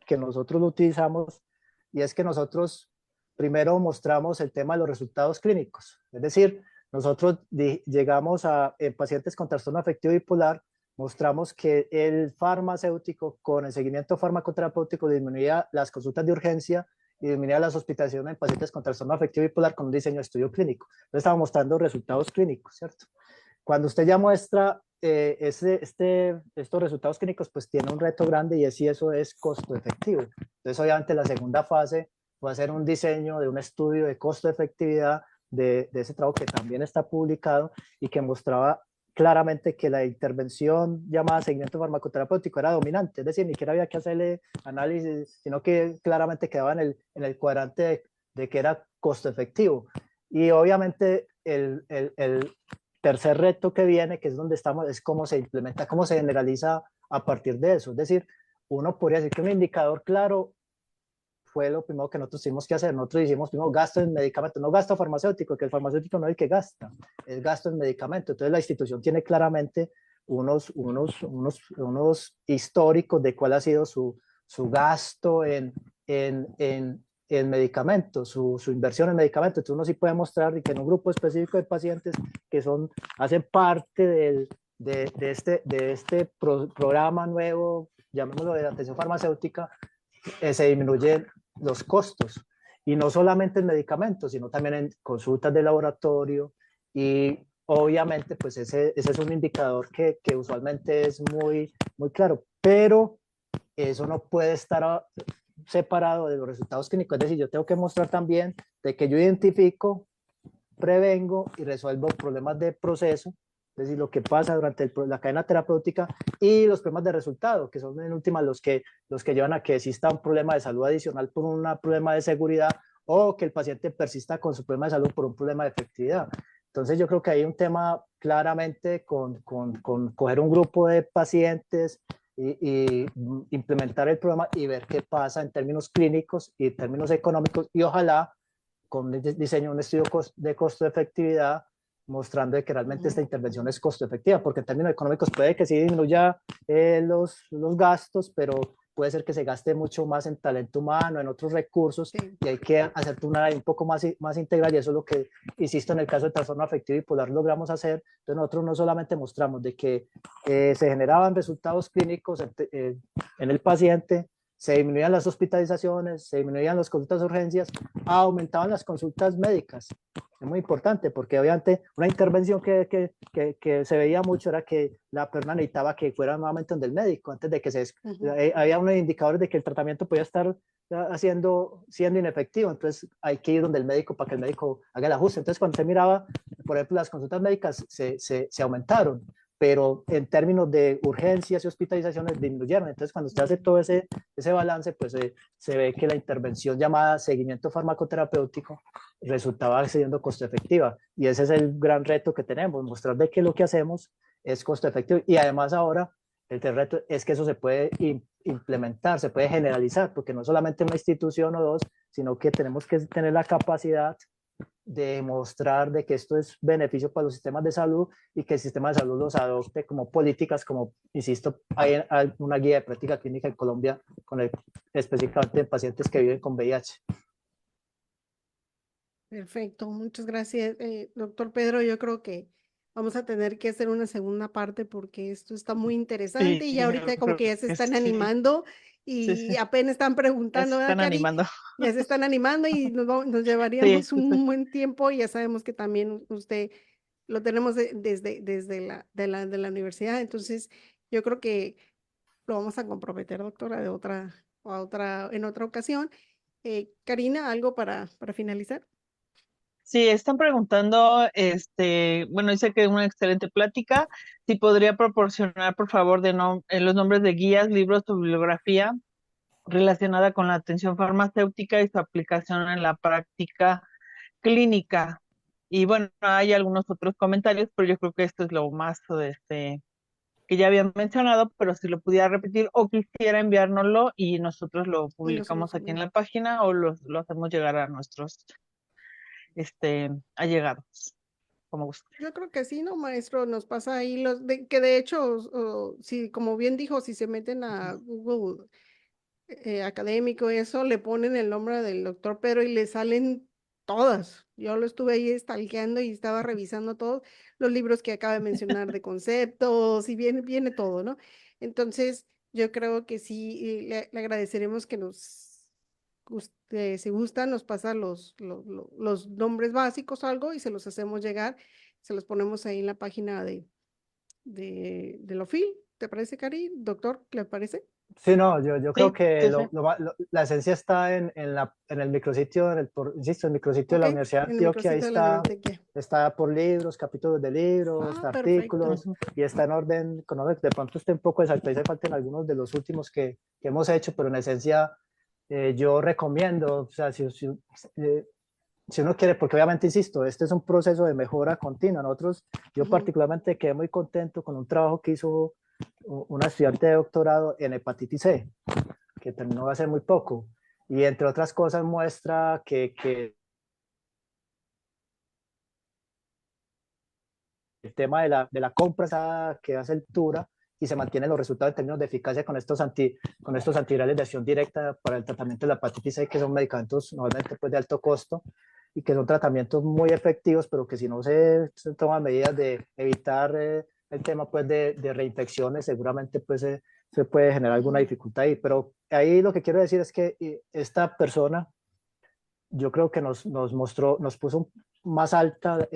que nosotros lo utilizamos y es que nosotros primero mostramos el tema de los resultados clínicos. Es decir, nosotros llegamos a en pacientes con trastorno afectivo bipolar, mostramos que el farmacéutico con el seguimiento farmacoterapéutico disminuía las consultas de urgencia y disminuía las hospitalizaciones en pacientes con trastorno afectivo bipolar con un diseño de estudio clínico. Entonces estamos mostrando resultados clínicos, ¿cierto? Cuando usted ya muestra estos resultados clínicos, pues tiene un reto grande y es si eso es costo efectivo. Entonces, obviamente, la segunda fase va a ser un diseño de un estudio de costo efectividad de ese trabajo que también está publicado y que mostraba claramente que la intervención llamada seguimiento farmacoterapéutico era dominante, es decir, ni siquiera había que hacerle análisis, sino que claramente quedaba en el cuadrante de que era costo efectivo. Y obviamente el tercer reto que viene, que es donde estamos, es cómo se implementa, cómo se generaliza a partir de eso. Es decir, uno podría decir que un indicador claro fue lo primero que nosotros tuvimos que hacer. Nosotros hicimos primero gasto en medicamentos, no gasto farmacéutico, que el farmacéutico no es el que gasta, es gasto en medicamentos. Entonces la institución tiene claramente unos históricos de cuál ha sido su gasto en medicamentos, su inversión en medicamentos. Entonces uno sí puede mostrar que en un grupo específico de pacientes que hacen parte de este programa nuevo, llamémoslo de atención farmacéutica, se disminuyen los costos. Y no solamente en medicamentos, sino también en consultas de laboratorio. Y obviamente, pues ese es un indicador que usualmente es muy claro. Pero eso no puede estar separado de los resultados clínicos. Es decir, yo tengo que mostrar también de que yo identifico, prevengo y resuelvo problemas de proceso, es decir, lo que pasa durante la cadena terapéutica y los problemas de resultado, que son en última los que llevan a que exista un problema de salud adicional por un problema de seguridad o que el paciente persista con su problema de salud por un problema de efectividad. Entonces yo creo que hay un tema claramente con coger un grupo de pacientes y implementar el programa y ver qué pasa en términos clínicos y en términos económicos y ojalá con el diseño de un estudio de costo-efectividad mostrando que realmente esta intervención es costo efectiva, porque en términos económicos puede que sí disminuya los gastos, pero puede ser que se gaste mucho más en talento humano, en otros recursos, Sí. y hay que hacer una un poco más integral, y eso es lo que, insisto, en el caso de trastorno afectivo bipolar logramos hacer. Entonces nosotros no solamente mostramos de que se generaban resultados clínicos en el paciente, se disminuían las hospitalizaciones, se disminuían las consultas de urgencias, aumentaban las consultas médicas. Es muy importante porque obviamente una intervención que se veía mucho era que la persona necesitaba que fuera nuevamente donde el médico, antes de que había unos indicadores de que el tratamiento podía estar siendo inefectivo, entonces hay que ir donde el médico para que el médico haga el ajuste. Entonces cuando se miraba, por ejemplo, las consultas médicas se aumentaron, pero en términos de urgencias y hospitalizaciones disminuyeron. Entonces cuando usted hace todo ese balance, pues se ve que la intervención llamada seguimiento farmacoterapéutico resultaba siendo costo efectiva. Y ese es el gran reto que tenemos, mostrar de que lo que hacemos es costo efectivo. Y además ahora el reto es que eso se puede implementar, se puede generalizar, porque no solamente una institución o dos, sino que tenemos que tener la capacidad de demostrar de que esto es beneficio para los sistemas de salud y que el sistema de salud los adopte como políticas, como, insisto, hay una guía de práctica clínica en Colombia específicamente en pacientes que viven con VIH. Perfecto, muchas gracias, doctor Pedro. Yo creo que vamos a tener que hacer una segunda parte porque esto está muy interesante y Sí, ya yo ahorita como creo que ya se que están sí, animando sí, y sí, apenas están ya preguntando, se ¿verdad, están Cari? animando. Ya se están animando y nos Sí, llevaríamos sí, sí. un buen tiempo y ya sabemos que también usted lo tenemos desde de la universidad, entonces yo creo que lo vamos a comprometer, doctora, en otra ocasión. Karina, ¿algo para finalizar? Sí, están preguntando, bueno, dice que es una excelente plática. Si podría proporcionar, por favor, los nombres de guías, libros o bibliografía relacionada con la atención farmacéutica y su aplicación en la práctica clínica. Y bueno, hay algunos otros comentarios, pero yo creo que esto es lo más que ya habían mencionado, pero si lo pudiera repetir o quisiera enviárnoslo y nosotros lo Y lo publicamos aquí en solucionamos. la página o lo hacemos llegar a nuestros allegados, como guste. Yo creo que sí, ¿no, maestro? Nos pasa ahí que de hecho, si, como bien dijo, si se meten a Google académico, eso, le ponen el nombre del doctor Pedro y le salen todas. Yo lo estuve ahí stalkeando y estaba revisando todos los libros que acaba de mencionar de conceptos y viene todo, ¿no? Entonces, yo creo que sí, le agradeceremos que si gusta, nos pasa los nombres básicos o algo y se los hacemos llegar, se los ponemos ahí en la página de Lofil. ¿Te parece, Cari? Doctor, ¿le parece? Sí, no, yo creo Sí, que sí, sí. la esencia está en el micrositio, insisto, el micrositio de Ok, la Universidad de en el Antioquia, ahí micrositio de la biblioteca. está por libros, capítulos de libros, Ah, perfecto. artículos, y está en orden cronológico. De pronto esté un poco desactualizado, faltan algunos de los últimos que hemos hecho, pero en esencia yo recomiendo, o sea, si uno quiere, porque obviamente, insisto, este es un proceso de mejora continua. Yo particularmente quedé muy contento con un trabajo que hizo una estudiante de doctorado en hepatitis C, que terminó hace muy poco, y entre otras cosas muestra que el tema de la compra que hace altura y se mantienen los resultados en términos de eficacia con estos antivirales de acción directa para el tratamiento de la hepatitis C, que son medicamentos normalmente pues, de alto costo y que son tratamientos muy efectivos, pero que si no se toman medidas de evitar el tema pues, de reinfecciones, seguramente pues, se puede generar alguna dificultad ahí. Pero ahí lo que quiero decir es que esta persona, yo creo que nos puso más alta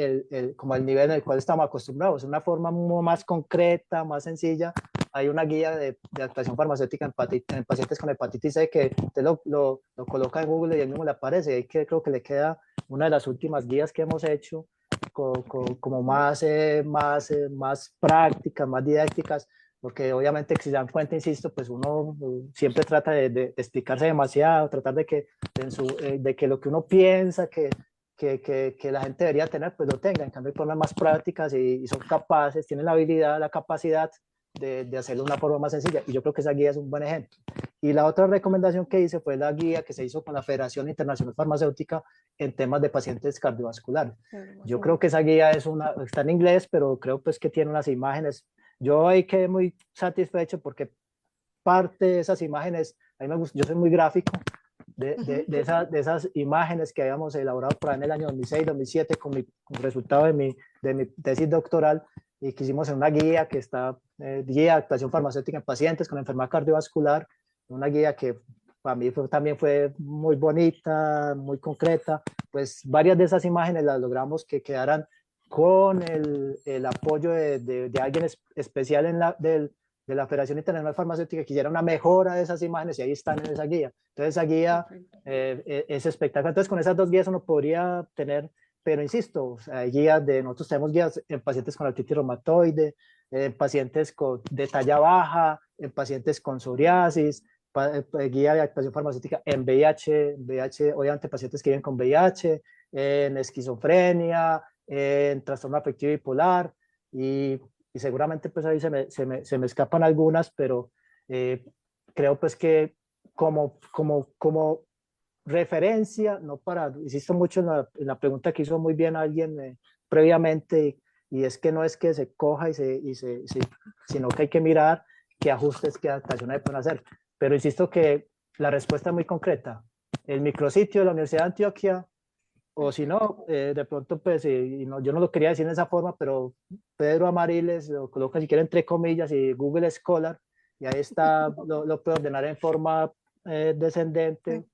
como el nivel en el cual estamos acostumbrados, una forma más concreta, más sencilla. Hay una guía de actuación farmacéutica en pacientes con hepatitis C que usted lo coloca en Google y él mismo le aparece. Y ahí creo que le queda una de las últimas guías que hemos hecho, como más prácticas, más didácticas, porque obviamente si se dan cuenta, insisto, pues uno siempre trata de explicarse demasiado, tratar de que lo que uno piensa que la gente debería tener, pues lo tenga. En cambio, hay formas más prácticas y son capaces, tienen la habilidad, la capacidad de hacerlo de una forma más sencilla. Y yo creo que esa guía es un buen ejemplo. Y la otra recomendación que hice fue la guía que se hizo con la Federación Internacional Farmacéutica en temas de pacientes cardiovasculares. Yo creo que esa guía está en inglés, pero creo pues que tiene unas imágenes. Yo ahí quedé muy satisfecho porque parte de esas imágenes, a mí me gusta, yo soy muy gráfico, de esas imágenes que habíamos elaborado por ahí en el año 2006-2007 con resultado de mi tesis doctoral y que hicimos en una guía que está, guía de actuación farmacéutica en pacientes con enfermedad cardiovascular, una guía que para mí también fue muy bonita, muy concreta. Pues varias de esas imágenes las logramos que quedaran con el apoyo de alguien especial de la Federación Internacional Farmacéutica, que hiciera una mejora de esas imágenes y ahí están en esa guía. Entonces esa guía es espectacular. Entonces con esas dos guías uno podría tener, pero insisto, o sea, hay guías nosotros tenemos guías en pacientes con artritis reumatoide, en pacientes de talla baja, en pacientes con psoriasis, guía de actuación farmacéutica en VIH, obviamente pacientes que viven con VIH, en esquizofrenia, en trastorno afectivo bipolar, y seguramente pues ahí se me escapan algunas, pero creo pues que como referencia, no para, insisto mucho en la pregunta que hizo muy bien alguien previamente, y es que no es que se coja sino que hay que mirar qué ajustes, qué adaptaciones pueden hacer. Pero insisto que la respuesta es muy concreta. El micrositio de la Universidad de Antioquia, o si no, de pronto, pues, yo no lo quería decir en esa forma, pero Pedro Amariles lo coloca si quiere entre comillas y Google Scholar, y ahí está, lo puede ordenar en forma descendente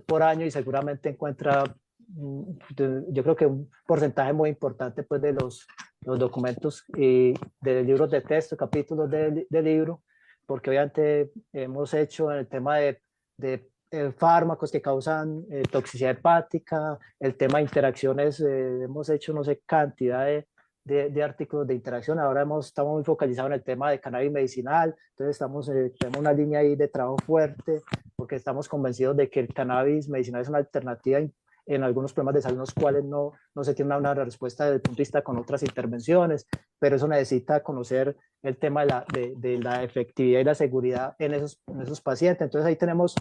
por año y seguramente encuentra, yo creo que un porcentaje muy importante pues, de los documentos y de libros de texto, capítulos de libro, porque obviamente hemos hecho en el tema de fármacos que causan toxicidad hepática, el tema de interacciones, hemos hecho no sé cantidad de artículos de interacción, ahora estamos muy focalizados en el tema de cannabis medicinal, entonces tenemos una línea ahí de trabajo fuerte, porque estamos convencidos de que el cannabis medicinal es una alternativa en algunos problemas de salud, en los cuales no se tiene una respuesta desde el punto de vista con otras intervenciones, pero eso necesita conocer el tema de la efectividad y la seguridad en esos pacientes. Entonces ahí tenemos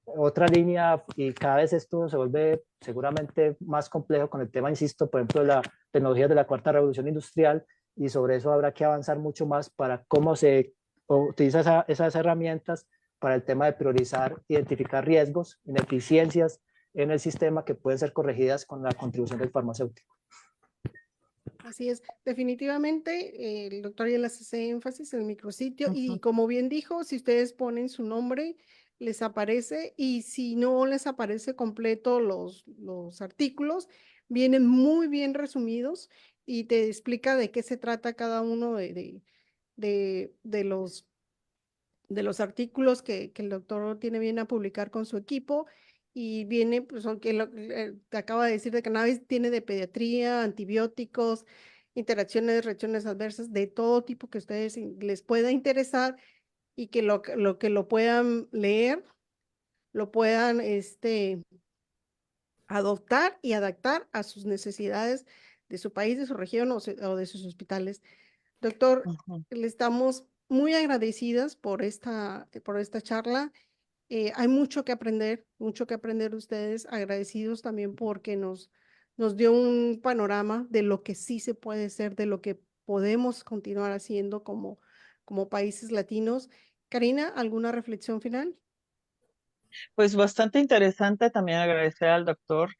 otra línea y cada vez esto se vuelve seguramente más complejo con el tema, insisto, por ejemplo, de la tecnología de la cuarta revolución industrial, y sobre eso habrá que avanzar mucho más para cómo se utiliza esas herramientas para el tema de priorizar, identificar riesgos, ineficiencias en el sistema que pueden ser corregidas con la contribución del farmacéutico. Así es, definitivamente el doctor ya les hace énfasis en el micrositio y como bien dijo, si ustedes ponen su nombre, les aparece, y si no les aparece completo los artículos, vienen muy bien resumidos y te explica de qué se trata cada uno de los artículos que el doctor tiene bien a publicar con su equipo. Y viene, pues, aunque te acaba de decir de cannabis, tiene de pediatría, antibióticos, interacciones, reacciones adversas, de todo tipo que a ustedes les pueda interesar, y que que lo puedan leer, lo puedan adoptar y adaptar a sus necesidades de su país, de su región o de sus hospitales. Doctor, le estamos muy agradecidas por esta charla. Hay mucho que aprender de ustedes, agradecidos también porque nos dio un panorama de lo que sí se puede hacer, de lo que podemos continuar haciendo como países latinos. Karina, ¿alguna reflexión final? Pues bastante interesante, también agradecer al doctor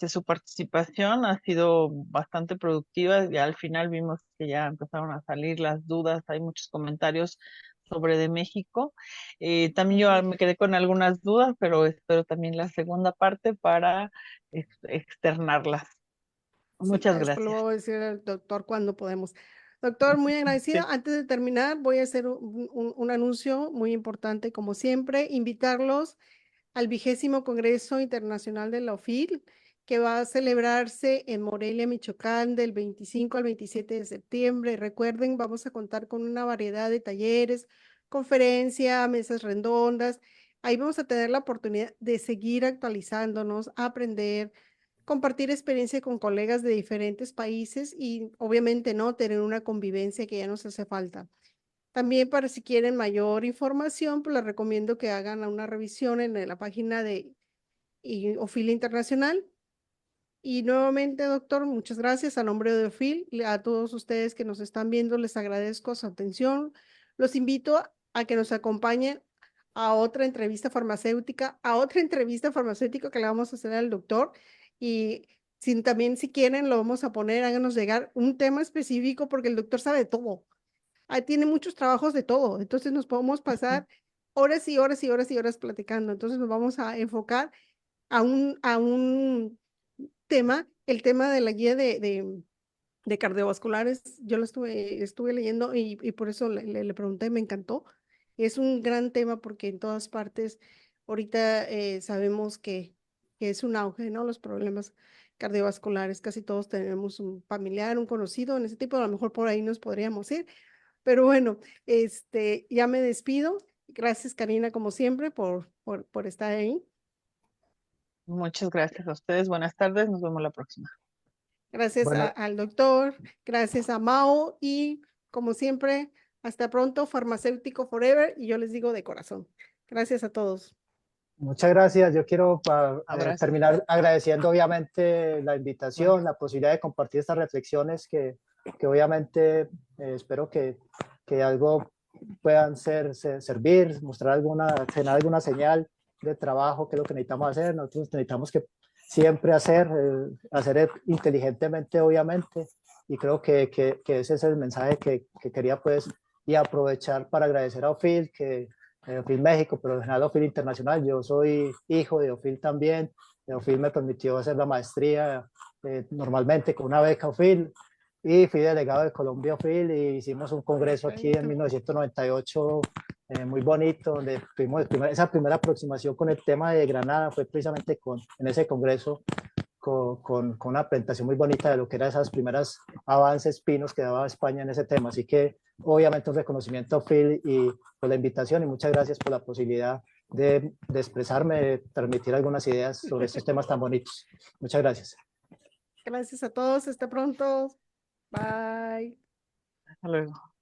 su participación, ha sido bastante productiva, ya al final vimos que ya empezaron a salir las dudas, hay muchos comentarios sobre de México. También yo me quedé con algunas dudas, pero espero también la segunda parte para externarlas. Sí, Muchas después lo gracias. voy a decir al doctor cuando podemos. Doctor, muy agradecida. Sí. Antes de terminar, voy a hacer un anuncio muy importante, como siempre, invitarlos al 20º Congreso Internacional de la OFIL, que va a celebrarse en Morelia, Michoacán, del 25 al 27 de septiembre. Recuerden, vamos a contar con una variedad de talleres, conferencias, mesas redondas. Ahí vamos a tener la oportunidad de seguir actualizándonos, aprender, compartir experiencia con colegas de diferentes países y obviamente no tener una convivencia que ya nos hace falta. También, para si quieren mayor información, pues les recomiendo que hagan una revisión en la página de OFIL Internacional. Y nuevamente, doctor, muchas gracias a nombre de OFIL y a todos ustedes que nos están viendo, les agradezco su atención. Los invito a que nos acompañen a otra entrevista farmacéutica, que le vamos a hacer al doctor. Y también, si quieren, lo vamos a poner, háganos llegar un tema específico, porque el doctor sabe de todo. Tiene muchos trabajos de todo, entonces nos podemos pasar horas y horas y horas y horas platicando. Entonces nos vamos a enfocar a un tema, el tema de la guía de cardiovasculares. Yo lo estuve leyendo y por eso le pregunté, me encantó. Es un gran tema porque en todas partes ahorita sabemos que es un auge, ¿no? Los problemas cardiovasculares, casi todos tenemos un familiar, un conocido en ese tipo, a lo mejor por ahí nos podríamos ir. Pero bueno, ya me despido. Gracias, Karina, como siempre, por estar ahí. Muchas gracias a ustedes. Buenas tardes. Nos vemos la próxima. Gracias Bueno, al doctor, gracias a Mao y como siempre, hasta pronto, farmacéutico forever y yo les digo de corazón. Gracias a todos. muchas gracias. Yo quiero Abrazos. terminar agradeciendo obviamente la invitación, Bueno. la posibilidad de compartir estas reflexiones que obviamente espero que algo puedan servir, mostrar generar alguna señal de trabajo, que es lo que necesitamos hacer. Nosotros necesitamos que siempre hacer inteligentemente, obviamente, y creo que ese es el mensaje que quería pues, y aprovechar para agradecer a OFIL, OFIL México, pero en general OFIL Internacional. Yo soy hijo de OFIL también. OFIL me permitió hacer la maestría normalmente con una beca OFIL, y fui delegado de Colombia OFIL y hicimos un congreso aquí en 1998 muy bonito, donde tuvimos esa primera aproximación con el tema de Granada fue precisamente en ese congreso con una presentación muy bonita de lo que eran esas primeras avances pinos que daba España en ese tema. Así que obviamente un reconocimiento a Phil y por la invitación y muchas gracias por la posibilidad de expresarme, de transmitir algunas ideas sobre estos temas tan bonitos. Muchas gracias. Gracias a todos, hasta pronto. Bye. Hasta luego.